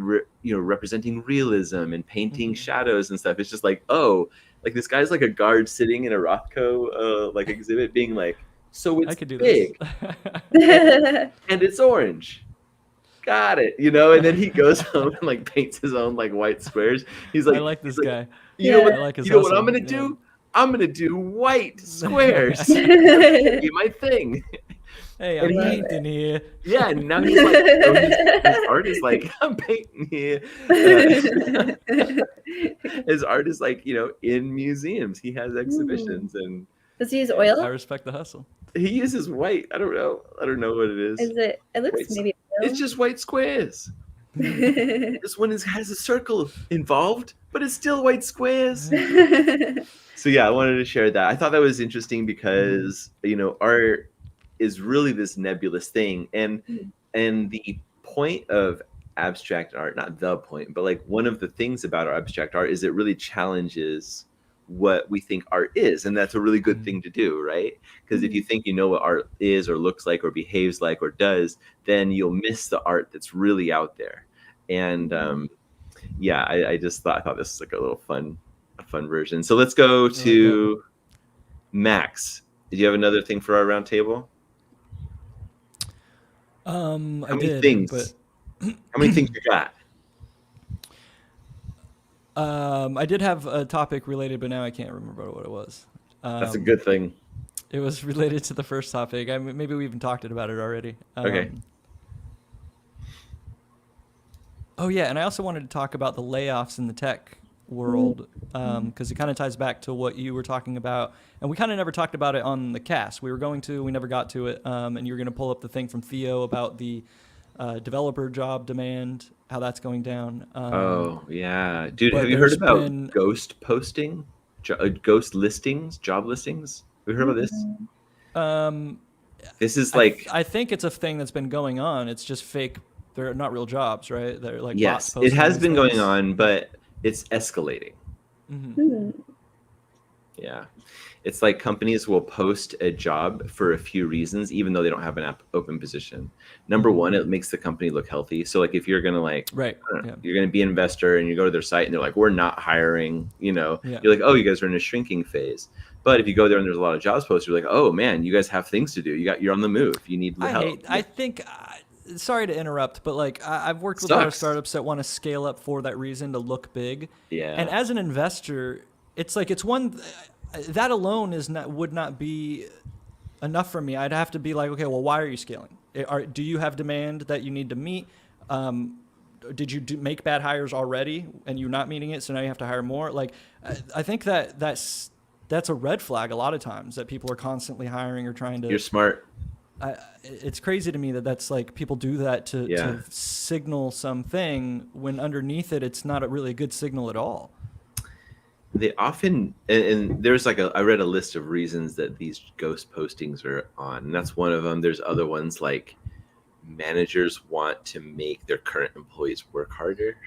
representing realism and painting shadows and stuff. It's just like, oh, like this guy's like a guard sitting in a Rothko like exhibit being like, so it's big and it's orange. Got it, you know, and then he goes home and like paints his own like white squares. He's like, I like this guy. You know what? I like his you know what hustle. I'm gonna do? I'm gonna do white squares. That's gonna be my thing. Hey, I'm painting here. Yeah, and now he's like, his art is like, I'm painting here. His art is like, you know, in museums. He has exhibitions and. Does he use oil? I respect the hustle. He uses white. I don't know what it is. Is it? It looks maybe. Oil? It's just white squares. This one has a circle involved, but it's still white squares. So yeah, I wanted to share that. I thought that was interesting because, you know, art is really this nebulous thing, and the point of abstract art, not the point, but like one of the things about our abstract art is it really challenges what we think art is, and that's a really good thing to do, right? Because if you think you know what art is or looks like or behaves like or does, then you'll miss the art that's really out there. And yeah, I just thought this was like a little fun version. So let's go to Max. Did you have another thing for our round table? How many things you got? I did have a topic related, but now I can't remember what it was. That's a good thing. It was related to the first topic. Maybe we even talked about it already. Okay. Oh yeah, and I also wanted to talk about the layoffs in the tech world because it kind of ties back to what you were talking about, and we kind of never talked about it on the cast. We never got to it, and you were going to pull up the thing from Theo about the developer job demand, how that's going down. Oh yeah, dude, have you heard about ghost posting, ghost listings, job listings? Have you heard about this? This is like I think it's a thing that's been going on. It's just fake. They're not real jobs, right? They're like yes, it has been going on, but it's escalating. Yeah. It's like companies will post a job for a few reasons, even though they don't have an open position. Number one, it makes the company look healthy. So like if you're going to like, you're going to be an investor and you go to their site and they're like, we're not hiring, you know, you're like, oh, you guys are in a shrinking phase. But if you go there and there's a lot of jobs posted, you're like, oh man, you guys have things to do. You're on the move. You need help. I think, sorry to interrupt, but like I've worked with a lot of startups that want to scale up for that reason, to look big. Yeah. And as an investor, it's like, it's one that alone would not be enough for me. I'd have to be like, okay, well, why are you scaling? Do you have demand that you need to meet? Did you make bad hires already and you're not meeting it, so now you have to hire more? Like, I think that's a red flag a lot of times, that people are constantly hiring or trying to. You're smart. It's crazy to me that like people do that to signal something when underneath it's not really a good signal at all. They often, and there's like I read a list of reasons that these ghost postings are on, and that's one of them. There's other ones like managers want to make their current employees work harder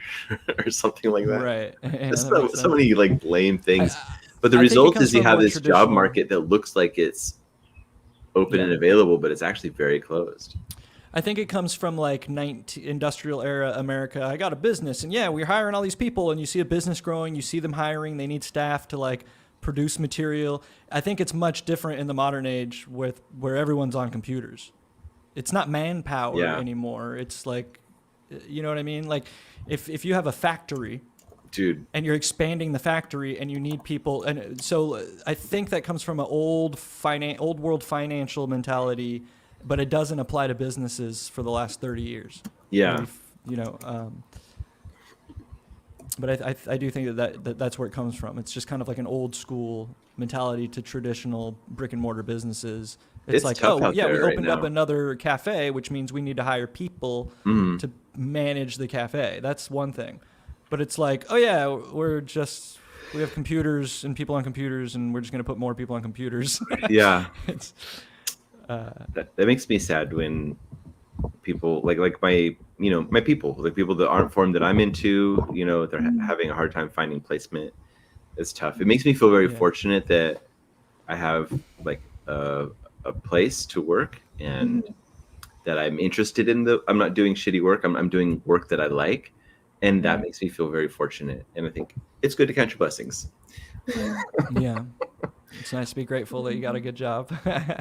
or something like that. Right. Yeah, so many like lame things. But the result is you have this job market that looks like it's open and available, but it's actually very closed. I think it comes from like industrial era America. I got a business and we're hiring all these people, and you see a business growing, you see them hiring, they need staff to like produce material. I think it's much different in the modern age where everyone's on computers. It's not manpower anymore. It's like, you know what I mean? Like if you have a factory, dude, and you're expanding the factory and you need people. And so I think that comes from an old world financial mentality, but it doesn't apply to businesses for the last 30 years. Yeah. But I do think that's where it comes from. It's just kind of like an old school mentality to traditional brick and mortar businesses. It's like, tough oh out yeah, we there right opened up now. another cafe, which means we need to hire people Mhm. to manage the cafe. That's one thing. But it's like, oh yeah, we have computers and people on computers, and we're just going to put more people on computers. Yeah, It's, that makes me sad when people like my my people, like people that aren't formed that I'm into, they're having a hard time finding placement. It's tough. It makes me feel very Yeah. fortunate that I have like a place to work, and that I'm interested in. I'm not doing shitty work. I'm doing work that I like, and that makes me feel very fortunate. And I think it's good to count your blessings. Yeah. It's nice to be grateful that you got a good job.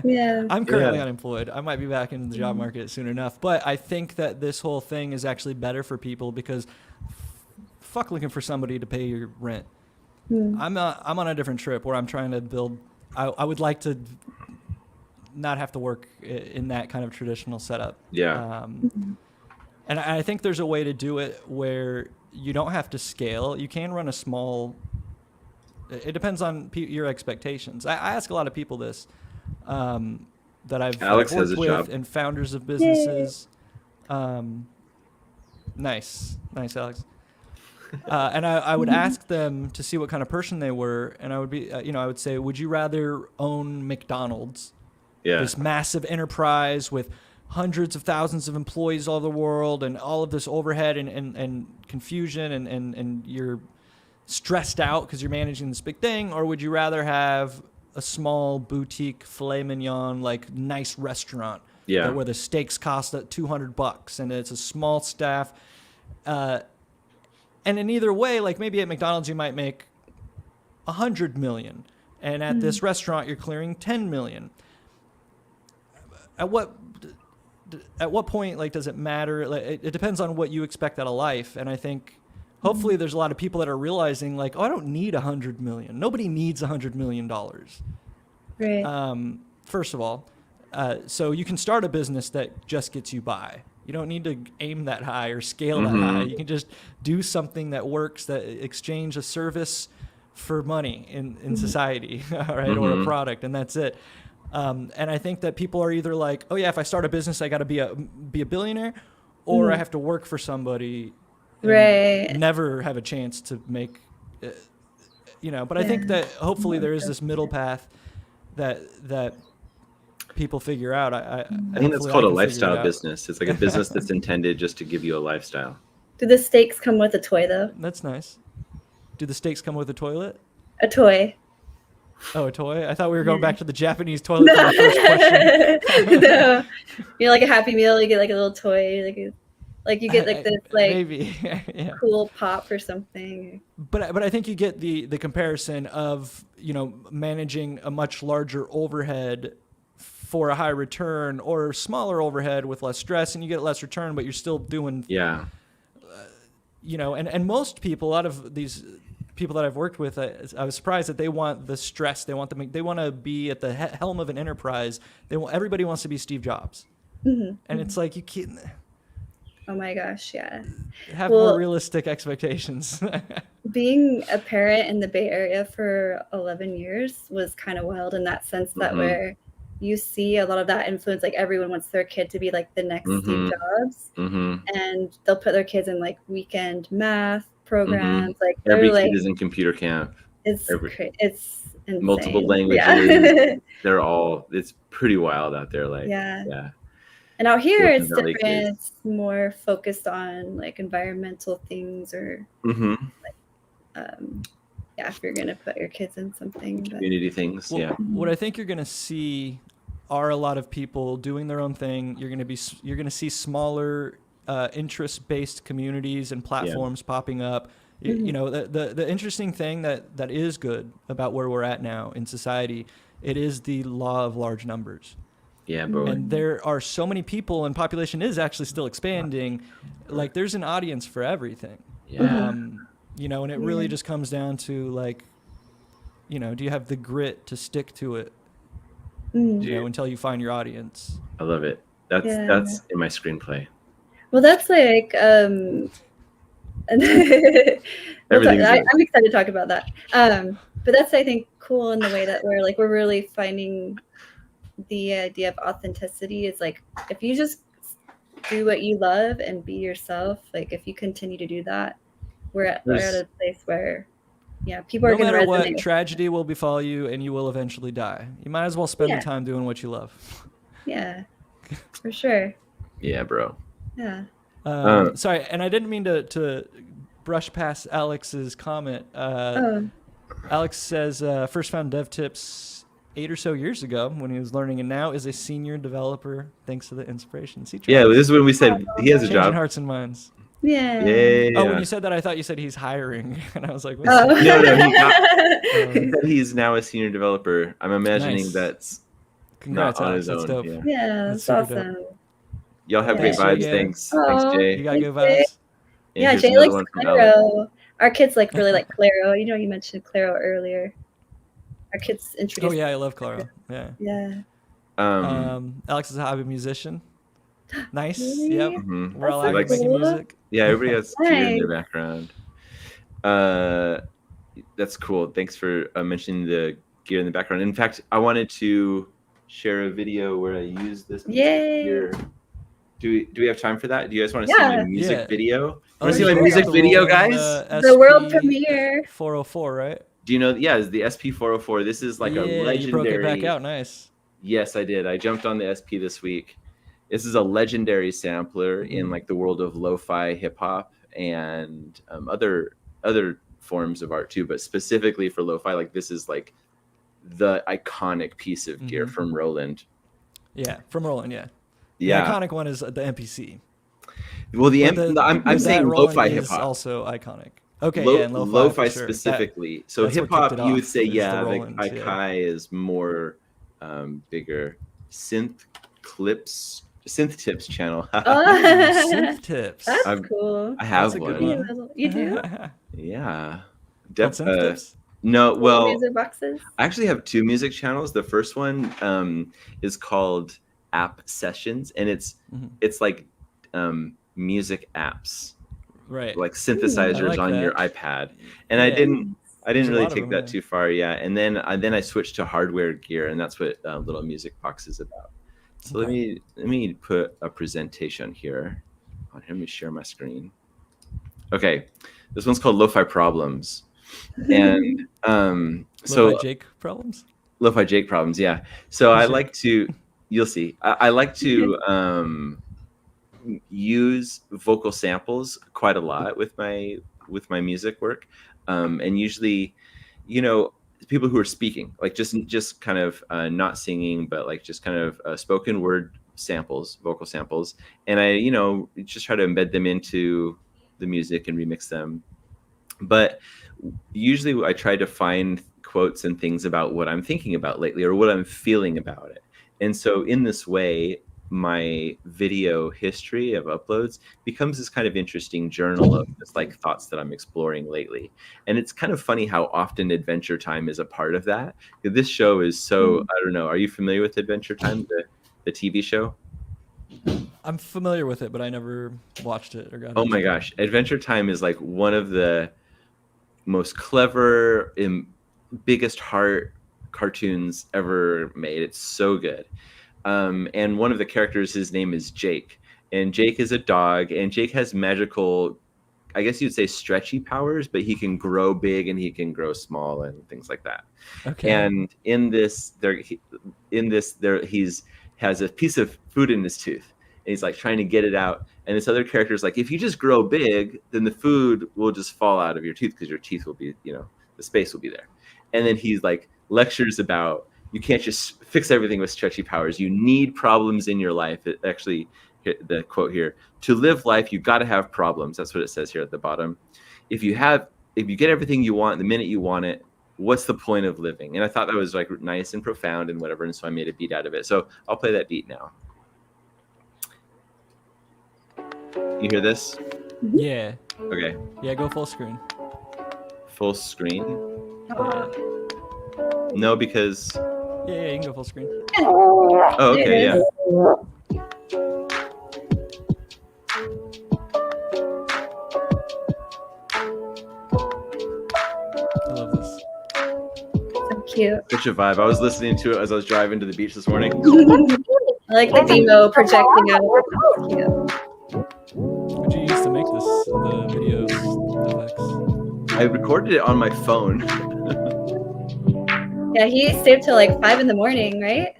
Yeah. I'm currently unemployed. I might be back in the job market soon enough. But I think that this whole thing is actually better for people because fuck looking for somebody to pay your rent. I'm on a different trip where I'm trying to build. I would like to not have to work in that kind of traditional setup. Yeah. And I think there's a way to do it where you don't have to scale. You can run a small. It depends on your expectations. I ask a lot of people this that I've Alex worked has a with job. and founders of businesses. Nice, Alex. And I would ask them to see what kind of person they were, and I would be, I would say, would you rather own McDonald's, this massive enterprise with hundreds of thousands of employees all over the world, and all of this overhead and confusion, and you're stressed out because you're managing this big thing, or would you rather have a small boutique filet mignon, like nice restaurant, where the steaks cost $200 and it's a small staff, and in either way, like maybe at McDonald's you might make 100 million, and at this restaurant you're clearing 10 million. At what point, like, does it matter? Like, it depends on what you expect out of life, and I think hopefully there's a lot of people that are realizing, like, oh, I don't need 100 million. Nobody needs $100 million. Right. First of all, so you can start a business that just gets you by. You don't need to aim that high or scale that high. You can just do something that works, that exchange a service for money in society, all right, or a product, and that's it. And I think that people are either like, oh yeah, if I start a business, I got to be a billionaire, or I have to work for somebody. Right. Never have a chance to make, But I think that hopefully there is this middle path that people figure out. I think that's called a lifestyle business. It's like a business that's intended just to give you a lifestyle. Do the steaks come with a toy though? That's nice. Do the steaks come with a toilet? A toy. Oh, a toy? I thought we were going back to the Japanese toilet for the first question. No. Like a Happy Meal, you get like a little toy, like you get like this like maybe cool pop or something. But I think you get the comparison of managing a much larger overhead for a high return, or smaller overhead with less stress, and you get less return, but you're still doing and most people, a lot of these people that I've worked with, I was surprised that they want the stress. They want to be at the helm of an enterprise. Everybody wants to be Steve Jobs, and it's like you can't. Oh my gosh, yeah. Have more realistic expectations. Being a parent in the Bay Area for 11 years was kind of wild in that sense, that where you see a lot of that influence, like everyone wants their kid to be like the next Steve Jobs, and they'll put their kids in like weekend math programs. Like every kid is in computer camp. It's insane. Multiple languages. It's pretty wild out there. Like and out here it's different. It's more focused on like environmental things, or if you're gonna put your kids in something, community things. What I think you're gonna see are a lot of people doing their own thing. You're gonna see smaller interest-based communities and platforms popping up. The interesting thing that is good about where we're at now in society, it is the law of large numbers. Yeah, bro. And there are so many people, and population is actually still expanding. Like, there's an audience for everything. And it really just comes down to, like, do you have the grit to stick to it, until you find your audience? I love it. That's in my screenplay. Well, that's like And Everything's good. I'm excited to talk about that. But that's, I think, cool in the way that we're really finding the idea of authenticity is like, if you just do what you love and be yourself, like if you continue to do that, we're at a place where, yeah, people are No going to matter resonate. what, tragedy will befall you and you will eventually die. You might as well spend the time doing what you love. Yeah, for sure. Yeah, bro. Yeah. Sorry, and I didn't mean to brush past Alex's comment. Alex says first found DevTips 8 or so years ago when he was learning, and now is a senior developer thanks to the inspiration. Yeah, this is when we said he has a job. Changing hearts and minds. Yeah. Oh, when you said that, I thought you said he's hiring, and I was like, what's no, he said he's now a senior developer. I'm imagining that's congrats, not on Alex. his That's own. dope. Yeah, that's awesome. Dope. Y'all have great vibes. Thanks. Thanks, Jay. You got good vibes? Yeah, Jay likes Claro. Our kids really like Claro. You know, you mentioned Claro earlier. Our kids introduced. Oh yeah, I love Claro. Yeah. Yeah. Alex is a hobby musician. Nice. Really? Yep. Mm-hmm. We're all out making music. Yeah, everybody has gear in their background. That's cool. Thanks for mentioning the gear in the background. In fact, I wanted to share a video where I use this gear. Do we have time for that? Do you guys want to see my music video? Want to see my music video, guys? The world premiere. 404, right? Do you know? Yeah, it's the SP404. This is like a legendary. You broke it back out. Nice. Yes, I did. I jumped on the SP this week. This is a legendary sampler in like the world of lo-fi hip hop and other forms of art too, but specifically for lo-fi, like this is like the iconic piece of gear from Roland. Yeah, from Roland. Yeah. Yeah. The iconic one is the MPC. Well, I'm saying lo-fi hip hop also iconic. Okay, and lo-fi sure. Specifically. So hip hop, you would say, like Ikai is more bigger. Synth Tips channel. Synth Tips. That's cool. I have one. You do? Yeah. Synth Tips? No, well, music boxes? I actually have 2 music channels. The first one is called App Sessions, and it's like music apps, right? Like synthesizers on your iPad. And I didn't really take that too far, and then I switched to hardware gear, and that's what Little Music Box is about. So let me put a presentation here. Let me share my screen. Okay, this one's called Lo-Fi Problems, and Lo-Fi Jake Problems. Lo-Fi Jake Problems, yeah. So I like to. You'll see. I like to use vocal samples quite a lot with my music work, and usually, people who are speaking, like just kind of not singing, but like just kind of spoken word samples, vocal samples, and I just try to embed them into the music and remix them. But usually, I try to find quotes and things about what I'm thinking about lately or what I'm feeling about it. And so in this way, my video history of uploads becomes this kind of interesting journal of just like thoughts that I'm exploring lately. And it's kind of funny how often Adventure Time is a part of that. This show is so, I don't know, are you familiar with Adventure Time, the TV show? I'm familiar with it, but I never watched it or got Oh my gosh. Adventure Time is like one of the most clever and biggest heart cartoons ever made. It's so good. And one of the characters, his name is Jake, and Jake is a dog, and Jake has magical, I guess you'd say stretchy powers, but he can grow big and he can grow small and things like that. Okay. And he has a piece of food in his tooth, and he's like trying to get it out. And this other character is like, if you just grow big, then the food will just fall out of your tooth because your teeth will be, the space will be there. And then he's like lectures about you can't just fix everything with stretchy powers. You need problems in your life. It actually, the quote here, to live life, you got to have problems. That's what it says here at the bottom. If you get everything you want the minute you want it, what's the point of living? And I thought that was like nice and profound and whatever. And so I made a beat out of it. So I'll play that beat now. You hear this? Yeah. Okay. Yeah, go full screen. Full screen? No, because... Yeah, you can go full screen. Oh, okay, yeah. cute. Such a vibe. I was listening to it as I was driving to the beach this morning. I like the demo projecting out. That's cute. What'd you use to make the videos effects? I recorded it on my phone. Yeah, he stayed till like 5 in the morning, right?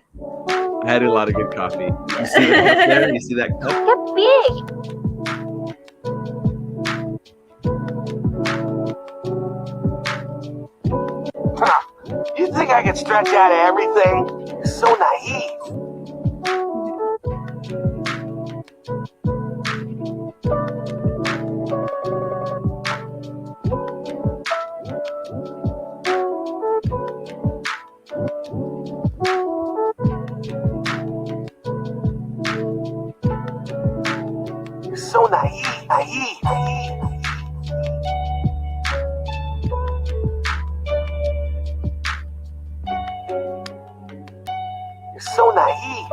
I had a lot of good coffee. You see the cup there? You see that cup? That's big. You think I can stretch out of everything? You're so naive. You're so naive. You're so naive.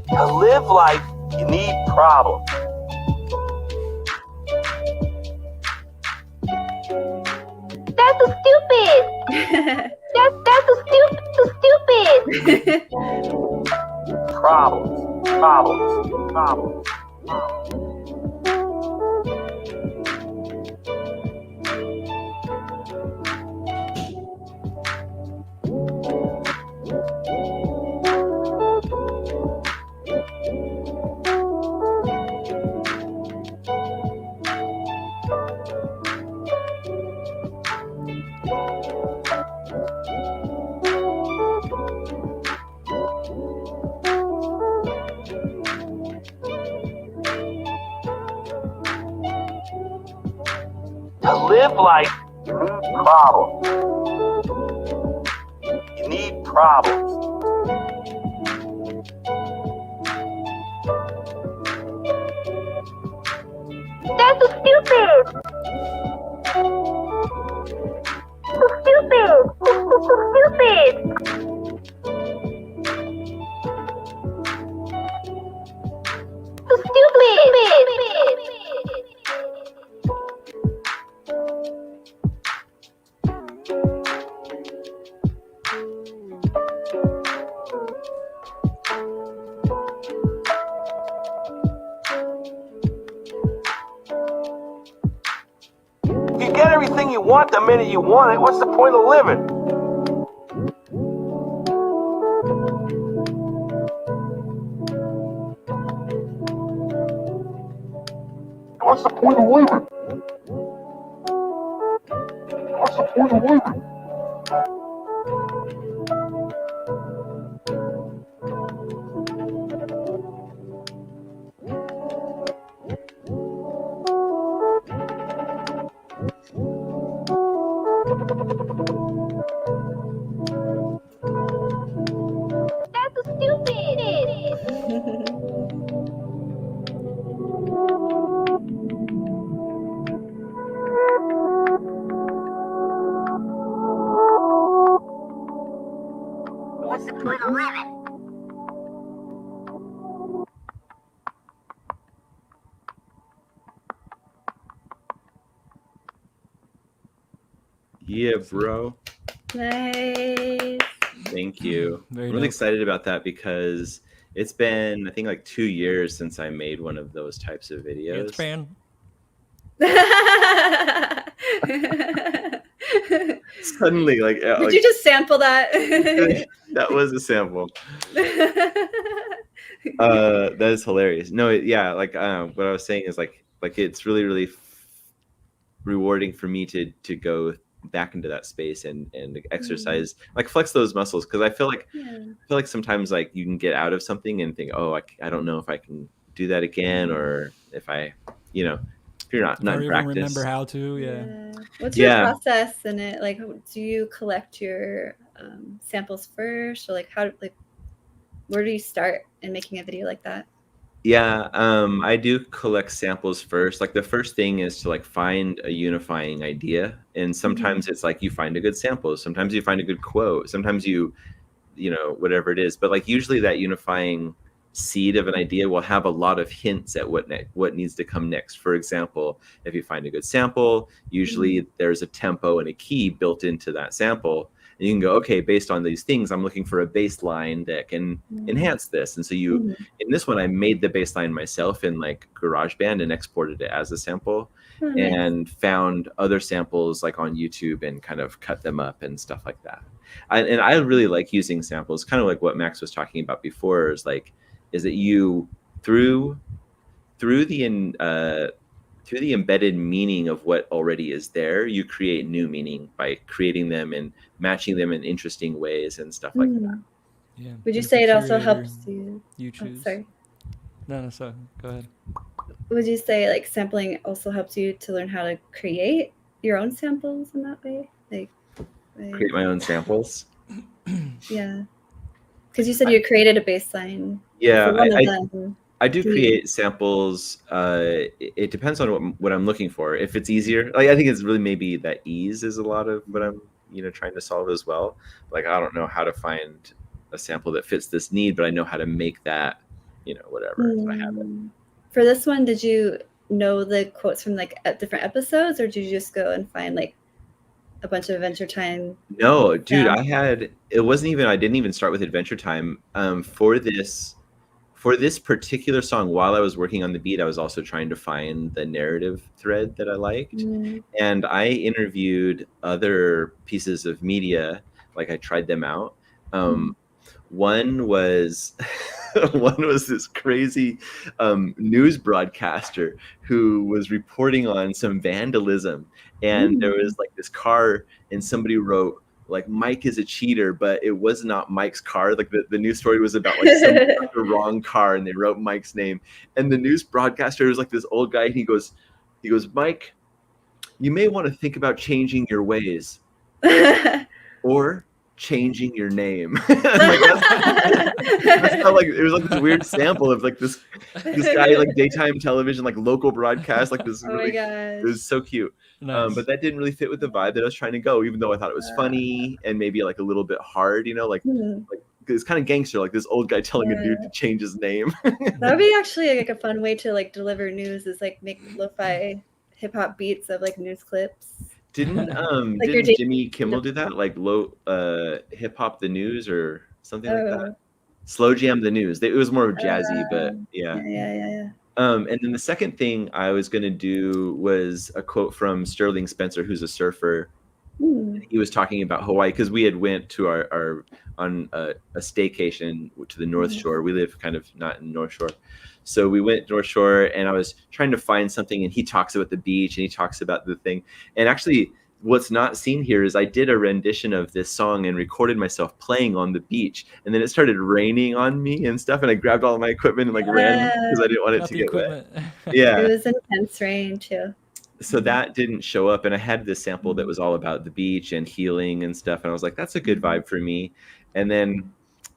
To live life, you need problems. That's so stupid. That's so stupid. Problems. To live life, you need problems. You need problems. That's so stupid. So stupid. So stupid. So stupid. If you get everything you want the minute you want it, what's the point of living? What's the point of living? What's the point of living? That's so stupid. What's the point of living? Yeah, bro. Nice. Thank you. Very I'm really dope. excited about that because it's been, I think, like 2 years since I made one of those types of videos. It's fan. Suddenly, like, Did you just sample that? that was a sample. That is hilarious. No, yeah, like what I was saying is like it's really, really rewarding for me to go back into that space and exercise, like flex those muscles, because I feel like sometimes like you can get out of something and think, oh, I don't know if I can do that again, or if I, if you're not Or in even practice. remember how to. Yeah. What's your Yeah. process in it? Like, do you collect your samples first, or like where do you start in making a video like that? Yeah, I do collect samples first. Like the first thing is to like find a unifying idea, and sometimes it's like you find a good sample, sometimes you find a good quote, sometimes you know, whatever it is. But like usually that unifying seed of an idea will have a lot of hints at what needs to come next. For example, if you find a good sample, usually there's a tempo and a key built into that sample. And you can go, okay, based on these things, I'm looking for a bass line that can enhance this. And so you, in this one, I made the bass line myself in like GarageBand and exported it as a sample, and found other samples like on YouTube and kind of cut them up and stuff like that. And I really like using samples, kind of like what Max was talking about before, is that you through the embedded meaning of what already is there, you create new meaning by creating them and matching them in interesting ways and stuff like that. Yeah. Would you As say the it also curator, helps you? You choose. Sorry. No, so go ahead. Would you say like sampling also helps you to learn how to create your own samples in that way? Like Create my own samples. Yeah, because you said you created a baseline. Yeah, for one of them. I do create samples. It depends on what I'm looking for. If it's easier, like I think it's really maybe that ease is a lot of what I'm trying to solve as well. Like I don't know how to find a sample that fits this need, but I know how to make that, whatever. So I have it. For this one, did you know the quotes from like different episodes, or did you just go and find like a bunch of Adventure Time? No, dude, I didn't even start with Adventure Time. For this particular song, while I was working on the beat, I was also trying to find the narrative thread that I liked. And I interviewed other pieces of media, like I tried them out. One was this crazy news broadcaster who was reporting on some vandalism, and there was like this car, and somebody wrote like Mike is a cheater, but it was not Mike's car. Like the news story was about like the wrong car, and they wrote Mike's name. And the news broadcaster was like this old guy, and he goes, Mike, you may want to think about changing your ways or changing your name. Like, that's how like it was like this weird sample of like this guy like daytime television, like local broadcast, like this. It was so cute. Nice. But that didn't really fit with the vibe that I was trying to go, even though I thought it was funny and maybe like a little bit hard, like it's kind of gangster, like this old guy telling a dude to change his name. That would be actually like a fun way to like deliver news, is like make lo-fi hip hop beats of like news clips. Didn't Jimmy Kimmel do that? Like hip hop the news or something like that? Slow jam the news. It was more jazzy, but yeah. And then the second thing I was going to do was a quote from Sterling Spencer, who's a surfer. He was talking about Hawaii, because we had went to our on a staycation to the North Shore. We live kind of not in North Shore. So we went North Shore, and I was trying to find something, and he talks about the beach, and he talks about the thing. And actually, what's not seen here is I did a rendition of this song and recorded myself playing on the beach, and then it started raining on me and stuff, and I grabbed all my equipment and like ran because I didn't want it to get wet. Yeah, it was intense rain too. So that didn't show up, and I had this sample that was all about the beach and healing and stuff, and I was like, that's a good vibe for me. And then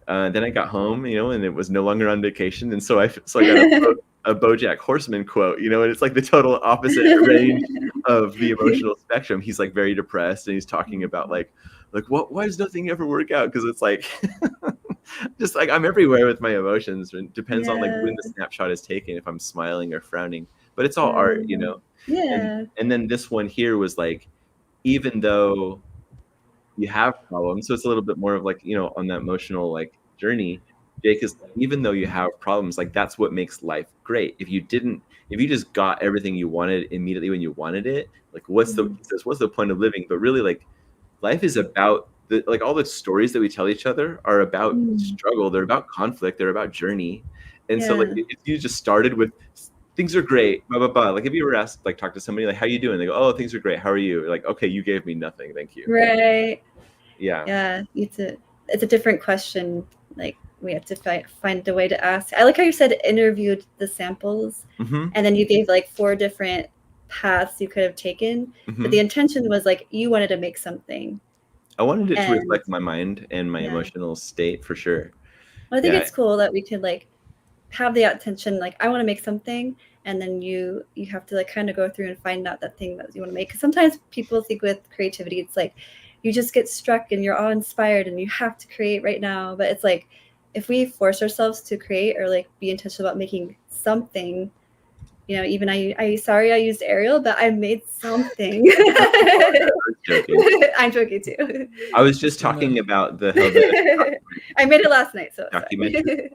I got home, and it was no longer on vacation, and so I got a BoJack Horseman quote, and it's like the total opposite range of the emotional spectrum. He's like very depressed, and he's talking about like why does nothing ever work out? Because it's like just like I'm everywhere with my emotions. It depends on like when the snapshot is taken, if I'm smiling or frowning. But it's all art, Yeah. And then this one here was like, even though you have problems, so it's a little bit more of like, on that emotional like journey. Jake is, even though you have problems, like that's what makes life great. If you just got everything you wanted immediately when you wanted it, like what's the point of living? But really, like life is about like all the stories that we tell each other are about struggle. They're about conflict. They're about journey. And so like if you just started with things are great, blah blah blah. Like if you were asked, like talk to somebody like how you doing, they go, oh, things are great. How are you? You're like, okay, you gave me nothing. Thank you. Right. Yeah. Yeah. It's a different question. Like we have to find a way to ask. I like how you said interviewed the samples, and then you gave like 4 different paths you could have taken. But the intention was like you wanted to make something. I wanted it to reflect my mind and my emotional state for sure. Well, I think it's cool that we could like have the attention, like I want to make something, and then you have to like kind of go through and find out that thing that you want to make. Because sometimes people think with creativity, it's like you just get struck and you're all inspired and you have to create right now. But it's like if we force ourselves to create or like be intentional about making something, you know, even I sorry I used Arial, but I made something. Joking. I'm joking too. I was just talking about the I made it last night, so it's documentary.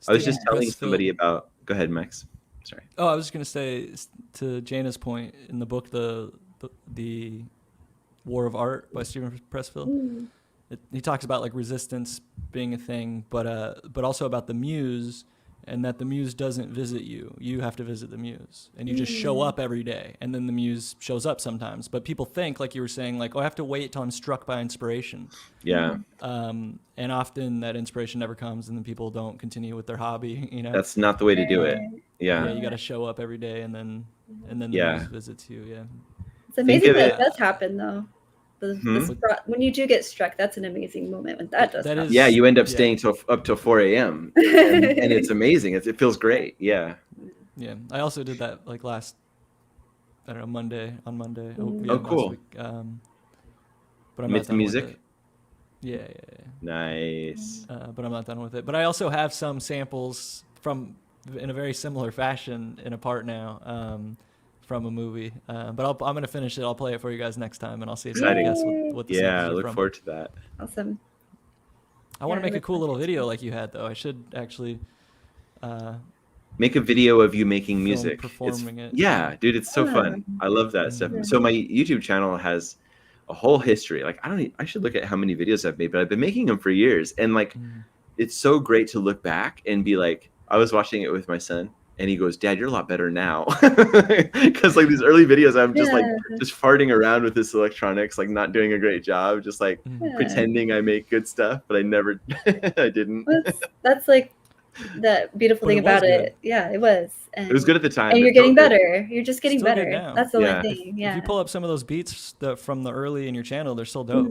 I was just telling somebody about. Go ahead, Max. Sorry. Oh, I was just gonna say to Jana's point in the book, the War of Art by Stephen Pressfield. He talks about like resistance being a thing, but also about the muse, and that the muse doesn't visit you. You have to visit the muse, and you just show up every day, and then the muse shows up sometimes. But people think, like you were saying, like, oh, I have to wait till I'm struck by inspiration. Yeah. And often that inspiration never comes, and then people don't continue with their hobby. You know, That's not the way to do it. yeah, Yeah. you got to show up every day, and then the Yeah. muse visits you. Yeah. It's amazing of that it- it does happen though. When you do get struck, that's an amazing moment when that does That happen. is- Yeah, you end up Yeah. staying up till 4 a.m. and it's amazing. It feels great. Yeah. Yeah, I also did that like last, I don't know, Monday. Oh, Mm. yeah, Oh, last cool. week. But I'm Made not the done music? with it. Yeah. Nice. But I'm not done with it. But I also have some samples from in a very similar fashion in a part now from a movie. But I'm gonna finish it. I'll play it for you guys next time, and I'll see if you can Exciting. guess what the Yeah, samples I are look from. forward to that. Awesome. I want Yeah, to make a look cool forward little to it. video like you had, though. I should actually. Make a video of you making Film music. performing it. Yeah, dude, it's so fun. I love that stuff. So my YouTube channel has a whole history. Like I should look at how many videos I've made, but I've been making them for years. And like it's so great to look back and be like, I was watching it with my son and he goes, "Dad, you're a lot better now." Because like these early videos, I'm just like just farting around with this electronics, like not doing a great job, just like pretending I make good stuff, but I never I didn't. That's like the beautiful But thing it was about good. it. Yeah, it was. And, It was good at the time. and It you're getting felt good. better. You're just getting Still good better. now. That's the Yeah. only thing. Yeah. If you pull up some of those beats from the early in your channel, they're still dope.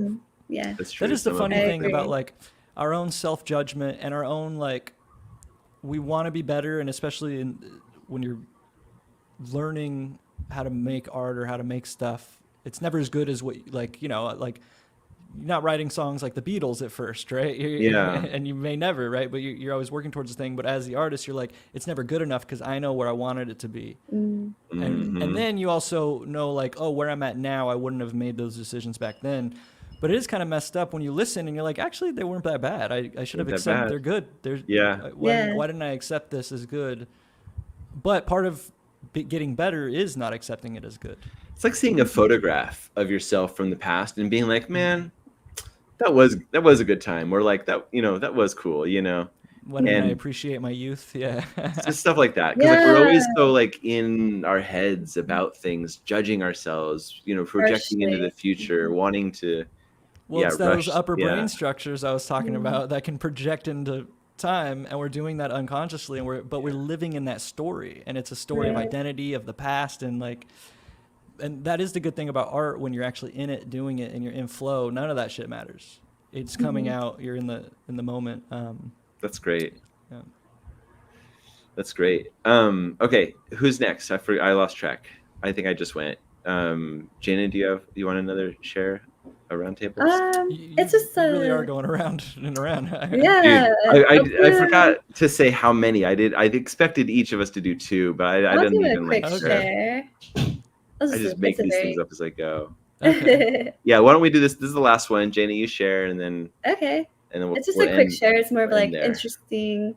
Yeah. That's true. That is the Some of funny them. I thing agree. about like our own self-judgment and our own like we want to be better, and especially when you're learning how to make art or how to make stuff, it's never as good as what like like you're not writing songs like the Beatles at first, right? Yeah. And you may never, right? But you're always working towards this thing. But as the artist, you're like, it's never good enough because I know where I wanted it to be. And then you also know like, oh, where I'm at now, I wouldn't have made those decisions back then. But it is kind of messed up when you listen and you're like, actually, they weren't that bad. I should have That accepted bad. they're good. Why didn't I accept this as good? But part of getting better is not accepting it as good. It's like seeing a photograph of yourself from the past and being like, man, that was a good time. Or like that, that was cool, When did I And- appreciate my youth? Yeah. just stuff like that. Because like we're always Yeah. so like in our heads about things, judging ourselves, projecting into the future, wanting to. Well, it's those rush, upper yeah. brain structures I was talking about that can project into time, and we're doing that unconsciously, and we're living in that story, and it's a story of identity of the past, and that is the good thing about art when you're actually in it, doing it, and you're in flow. None of that shit matters. It's coming out. You're in the moment. That's great. Yeah. That's great. Okay, who's next? I lost track. I think I just went. Jana, do you want another share a roundtable? It's just you really are going around and around. yeah. Dude, I forgot to say how many I did. I expected each of us to do 2, but I I'll didn't do a even quick like share. share. I just make these things up as I go. Okay. Yeah, why don't we do this? This is the last one. Jana, you share, and then Okay. we'll. It's just we'll a quick end- share. It's more of we'll like end there. interesting.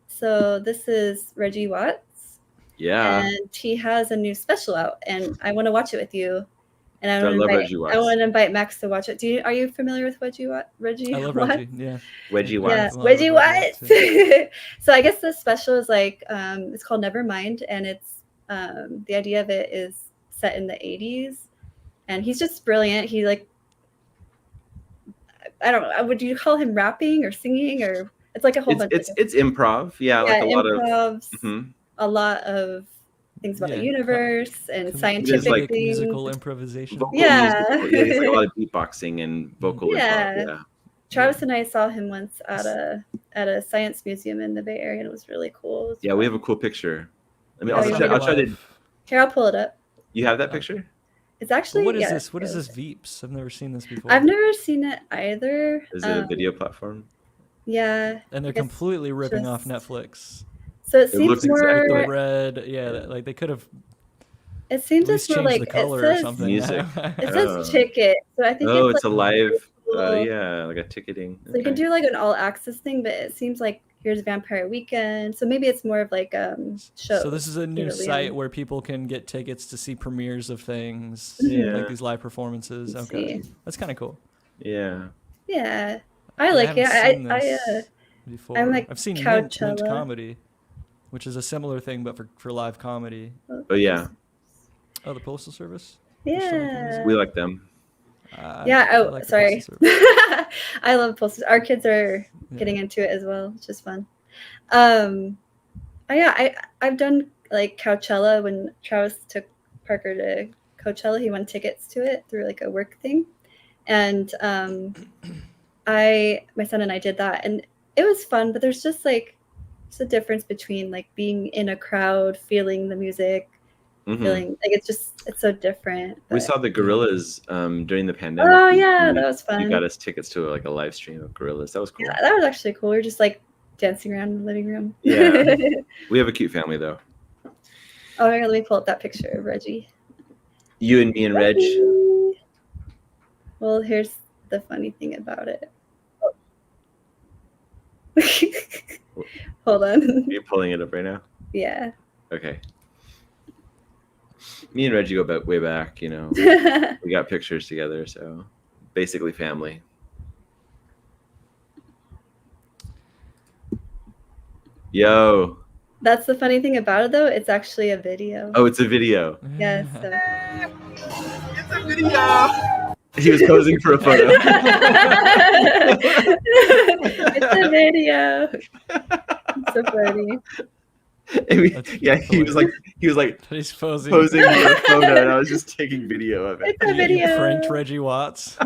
So this is Reggie Watts, Yeah. and he has a new special out, and I want to watch it with you. And I love Reggie Watts. I want to invite Max to watch it. Are you familiar with Reggie Watts? I love Reggie. Yeah. Wedgie Yeah, Watts. Well, Reggie Watts, Watts. So I guess this special is like it's called Nevermind, and it's the idea of it is set in the 80s, and he's just brilliant. He like I don't know. Would you call him rapping or singing, or it's like a whole bunch. It's improv. Yeah, like a lot of. improvs, Mhm. a lot of things about Yeah, the universe and It scientific is like musical things. improvisation. Vocal Yeah. music. Yeah, it's like a lot of beatboxing and vocal Yeah. improv. Yeah. Travis and I saw him once at a science museum in the Bay Area, and it was really cool. It was Yeah, we fun. have a cool picture. I mean, Oh, I'll, you try, do? I'll try to. Live. Here, I'll pull it up. You have that Oh. picture? It's actually What is yeah, this? What is it this was- Veeps? I've never seen this before. I've never seen it either. Is it a video platform? Yeah. And they're I guess completely ripping off just- Netflix. So it It seems looks more. exactly The like- red, yeah, like they could have It seems at least it's more changed like the color it or says. something. Music. It Oh. says ticket, so I think Oh, it's it's a like live. cool. Yeah, like a ticketing. So you can do like an all access thing, but it seems like here's Vampire Weekend. So maybe it's more of like show. So this is a new you know, site Liam. where people can get tickets to see premieres of things, Yeah. like these live performances. Let's Okay, see. that's kind of cool. Yeah. Yeah, I like it. haven't seen I this before. I'm like I've seen Mint Coachella. Comedy, which is a similar thing but for live comedy. Oh yeah, Oh, the Postal Service. They're still making Yeah. music? we like them. Yeah. I Oh, like the sorry. Postal Service. I love posters. Our kids are Yeah. getting into it as well, which is fun. I've done like Coachella when Travis took Parker to Coachella. He won tickets to it through like a work thing, and my son and I did that, and it was fun. But there's just like it's a difference between like being in a crowd, feeling the music, Mhm. feeling like it's so different. We but- saw the Gorillas during the pandemic. Oh yeah, You- that was fun. You got us tickets to like a live stream of Gorillas. That was cool. Yeah, that was actually cool. We were just like dancing around in the living room. Yeah. We have a cute family though. Oh, hang on, let me pull up that picture of Reggie. You and me and Reg. Well, here's the funny thing about it. Hold on. Are you pulling it up right now? Yeah. Okay. Me and Reggie go way back. You know, we got pictures together, so basically family. Yo. That's the funny thing about it, though. It's actually a video. Oh, it's a video. Yes. It's a video. He was posing for a photo. It's a video. It's so funny. And we- That's yeah, he was like He's posing. posing for a photo, and I was just taking video of it. It's a You video. pranked Reggie Watts.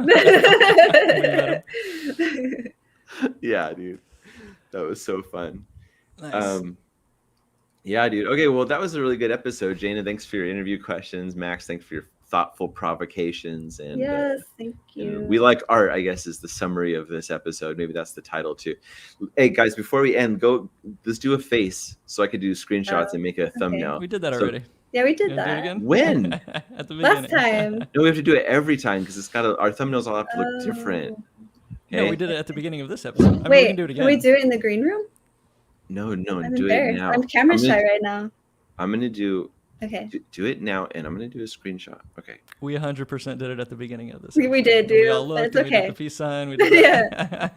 Yeah, dude, that was so fun. Nice. Yeah, dude. Okay, well, that was a really good episode, Jana. Thanks for your interview questions. Max, thanks for your thoughtful provocations. And Yes, thank you know, you. we like art, I guess, is the summary of this episode. Maybe that's the title too. Hey guys, before we end, let's do a face so I could do screenshots and make a thumbnail. we did that so- already. Yeah, we You did wanna do it that. again? When? At the beginning. Last time. No, we have to do it every time because our thumbnails all have to look different. Oh. No, Okay? we did it at the beginning of this episode. I mean, we Wait, can do it again. can we do it in the green room? No, I'm do it embarrassed. now. I'm camera I'm gonna- shy right now. I'm gonna do Okay. it now, and I'm gonna do a screenshot. Okay. We 100% did it at the beginning of this. We episode. did, And We dude, all but looked. it's And we okay. did the peace sign. We did Yeah.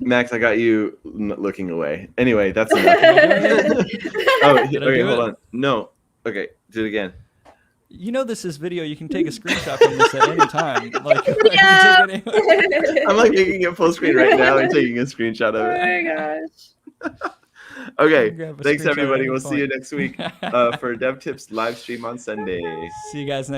Max, I got you looking away. Anyway, that's enough. Oh, Did I okay, do hold it? on. No. Okay, do it again. You know this is video. You can take a screenshot from this at any time. Like, you can Yeah. take any- I'm like making it full screen right now and taking a screenshot of Oh it. my gosh. Okay, Grab a thanks screenshot at everybody. any We'll see you point. next week for DevTips live stream on Sunday. See you guys next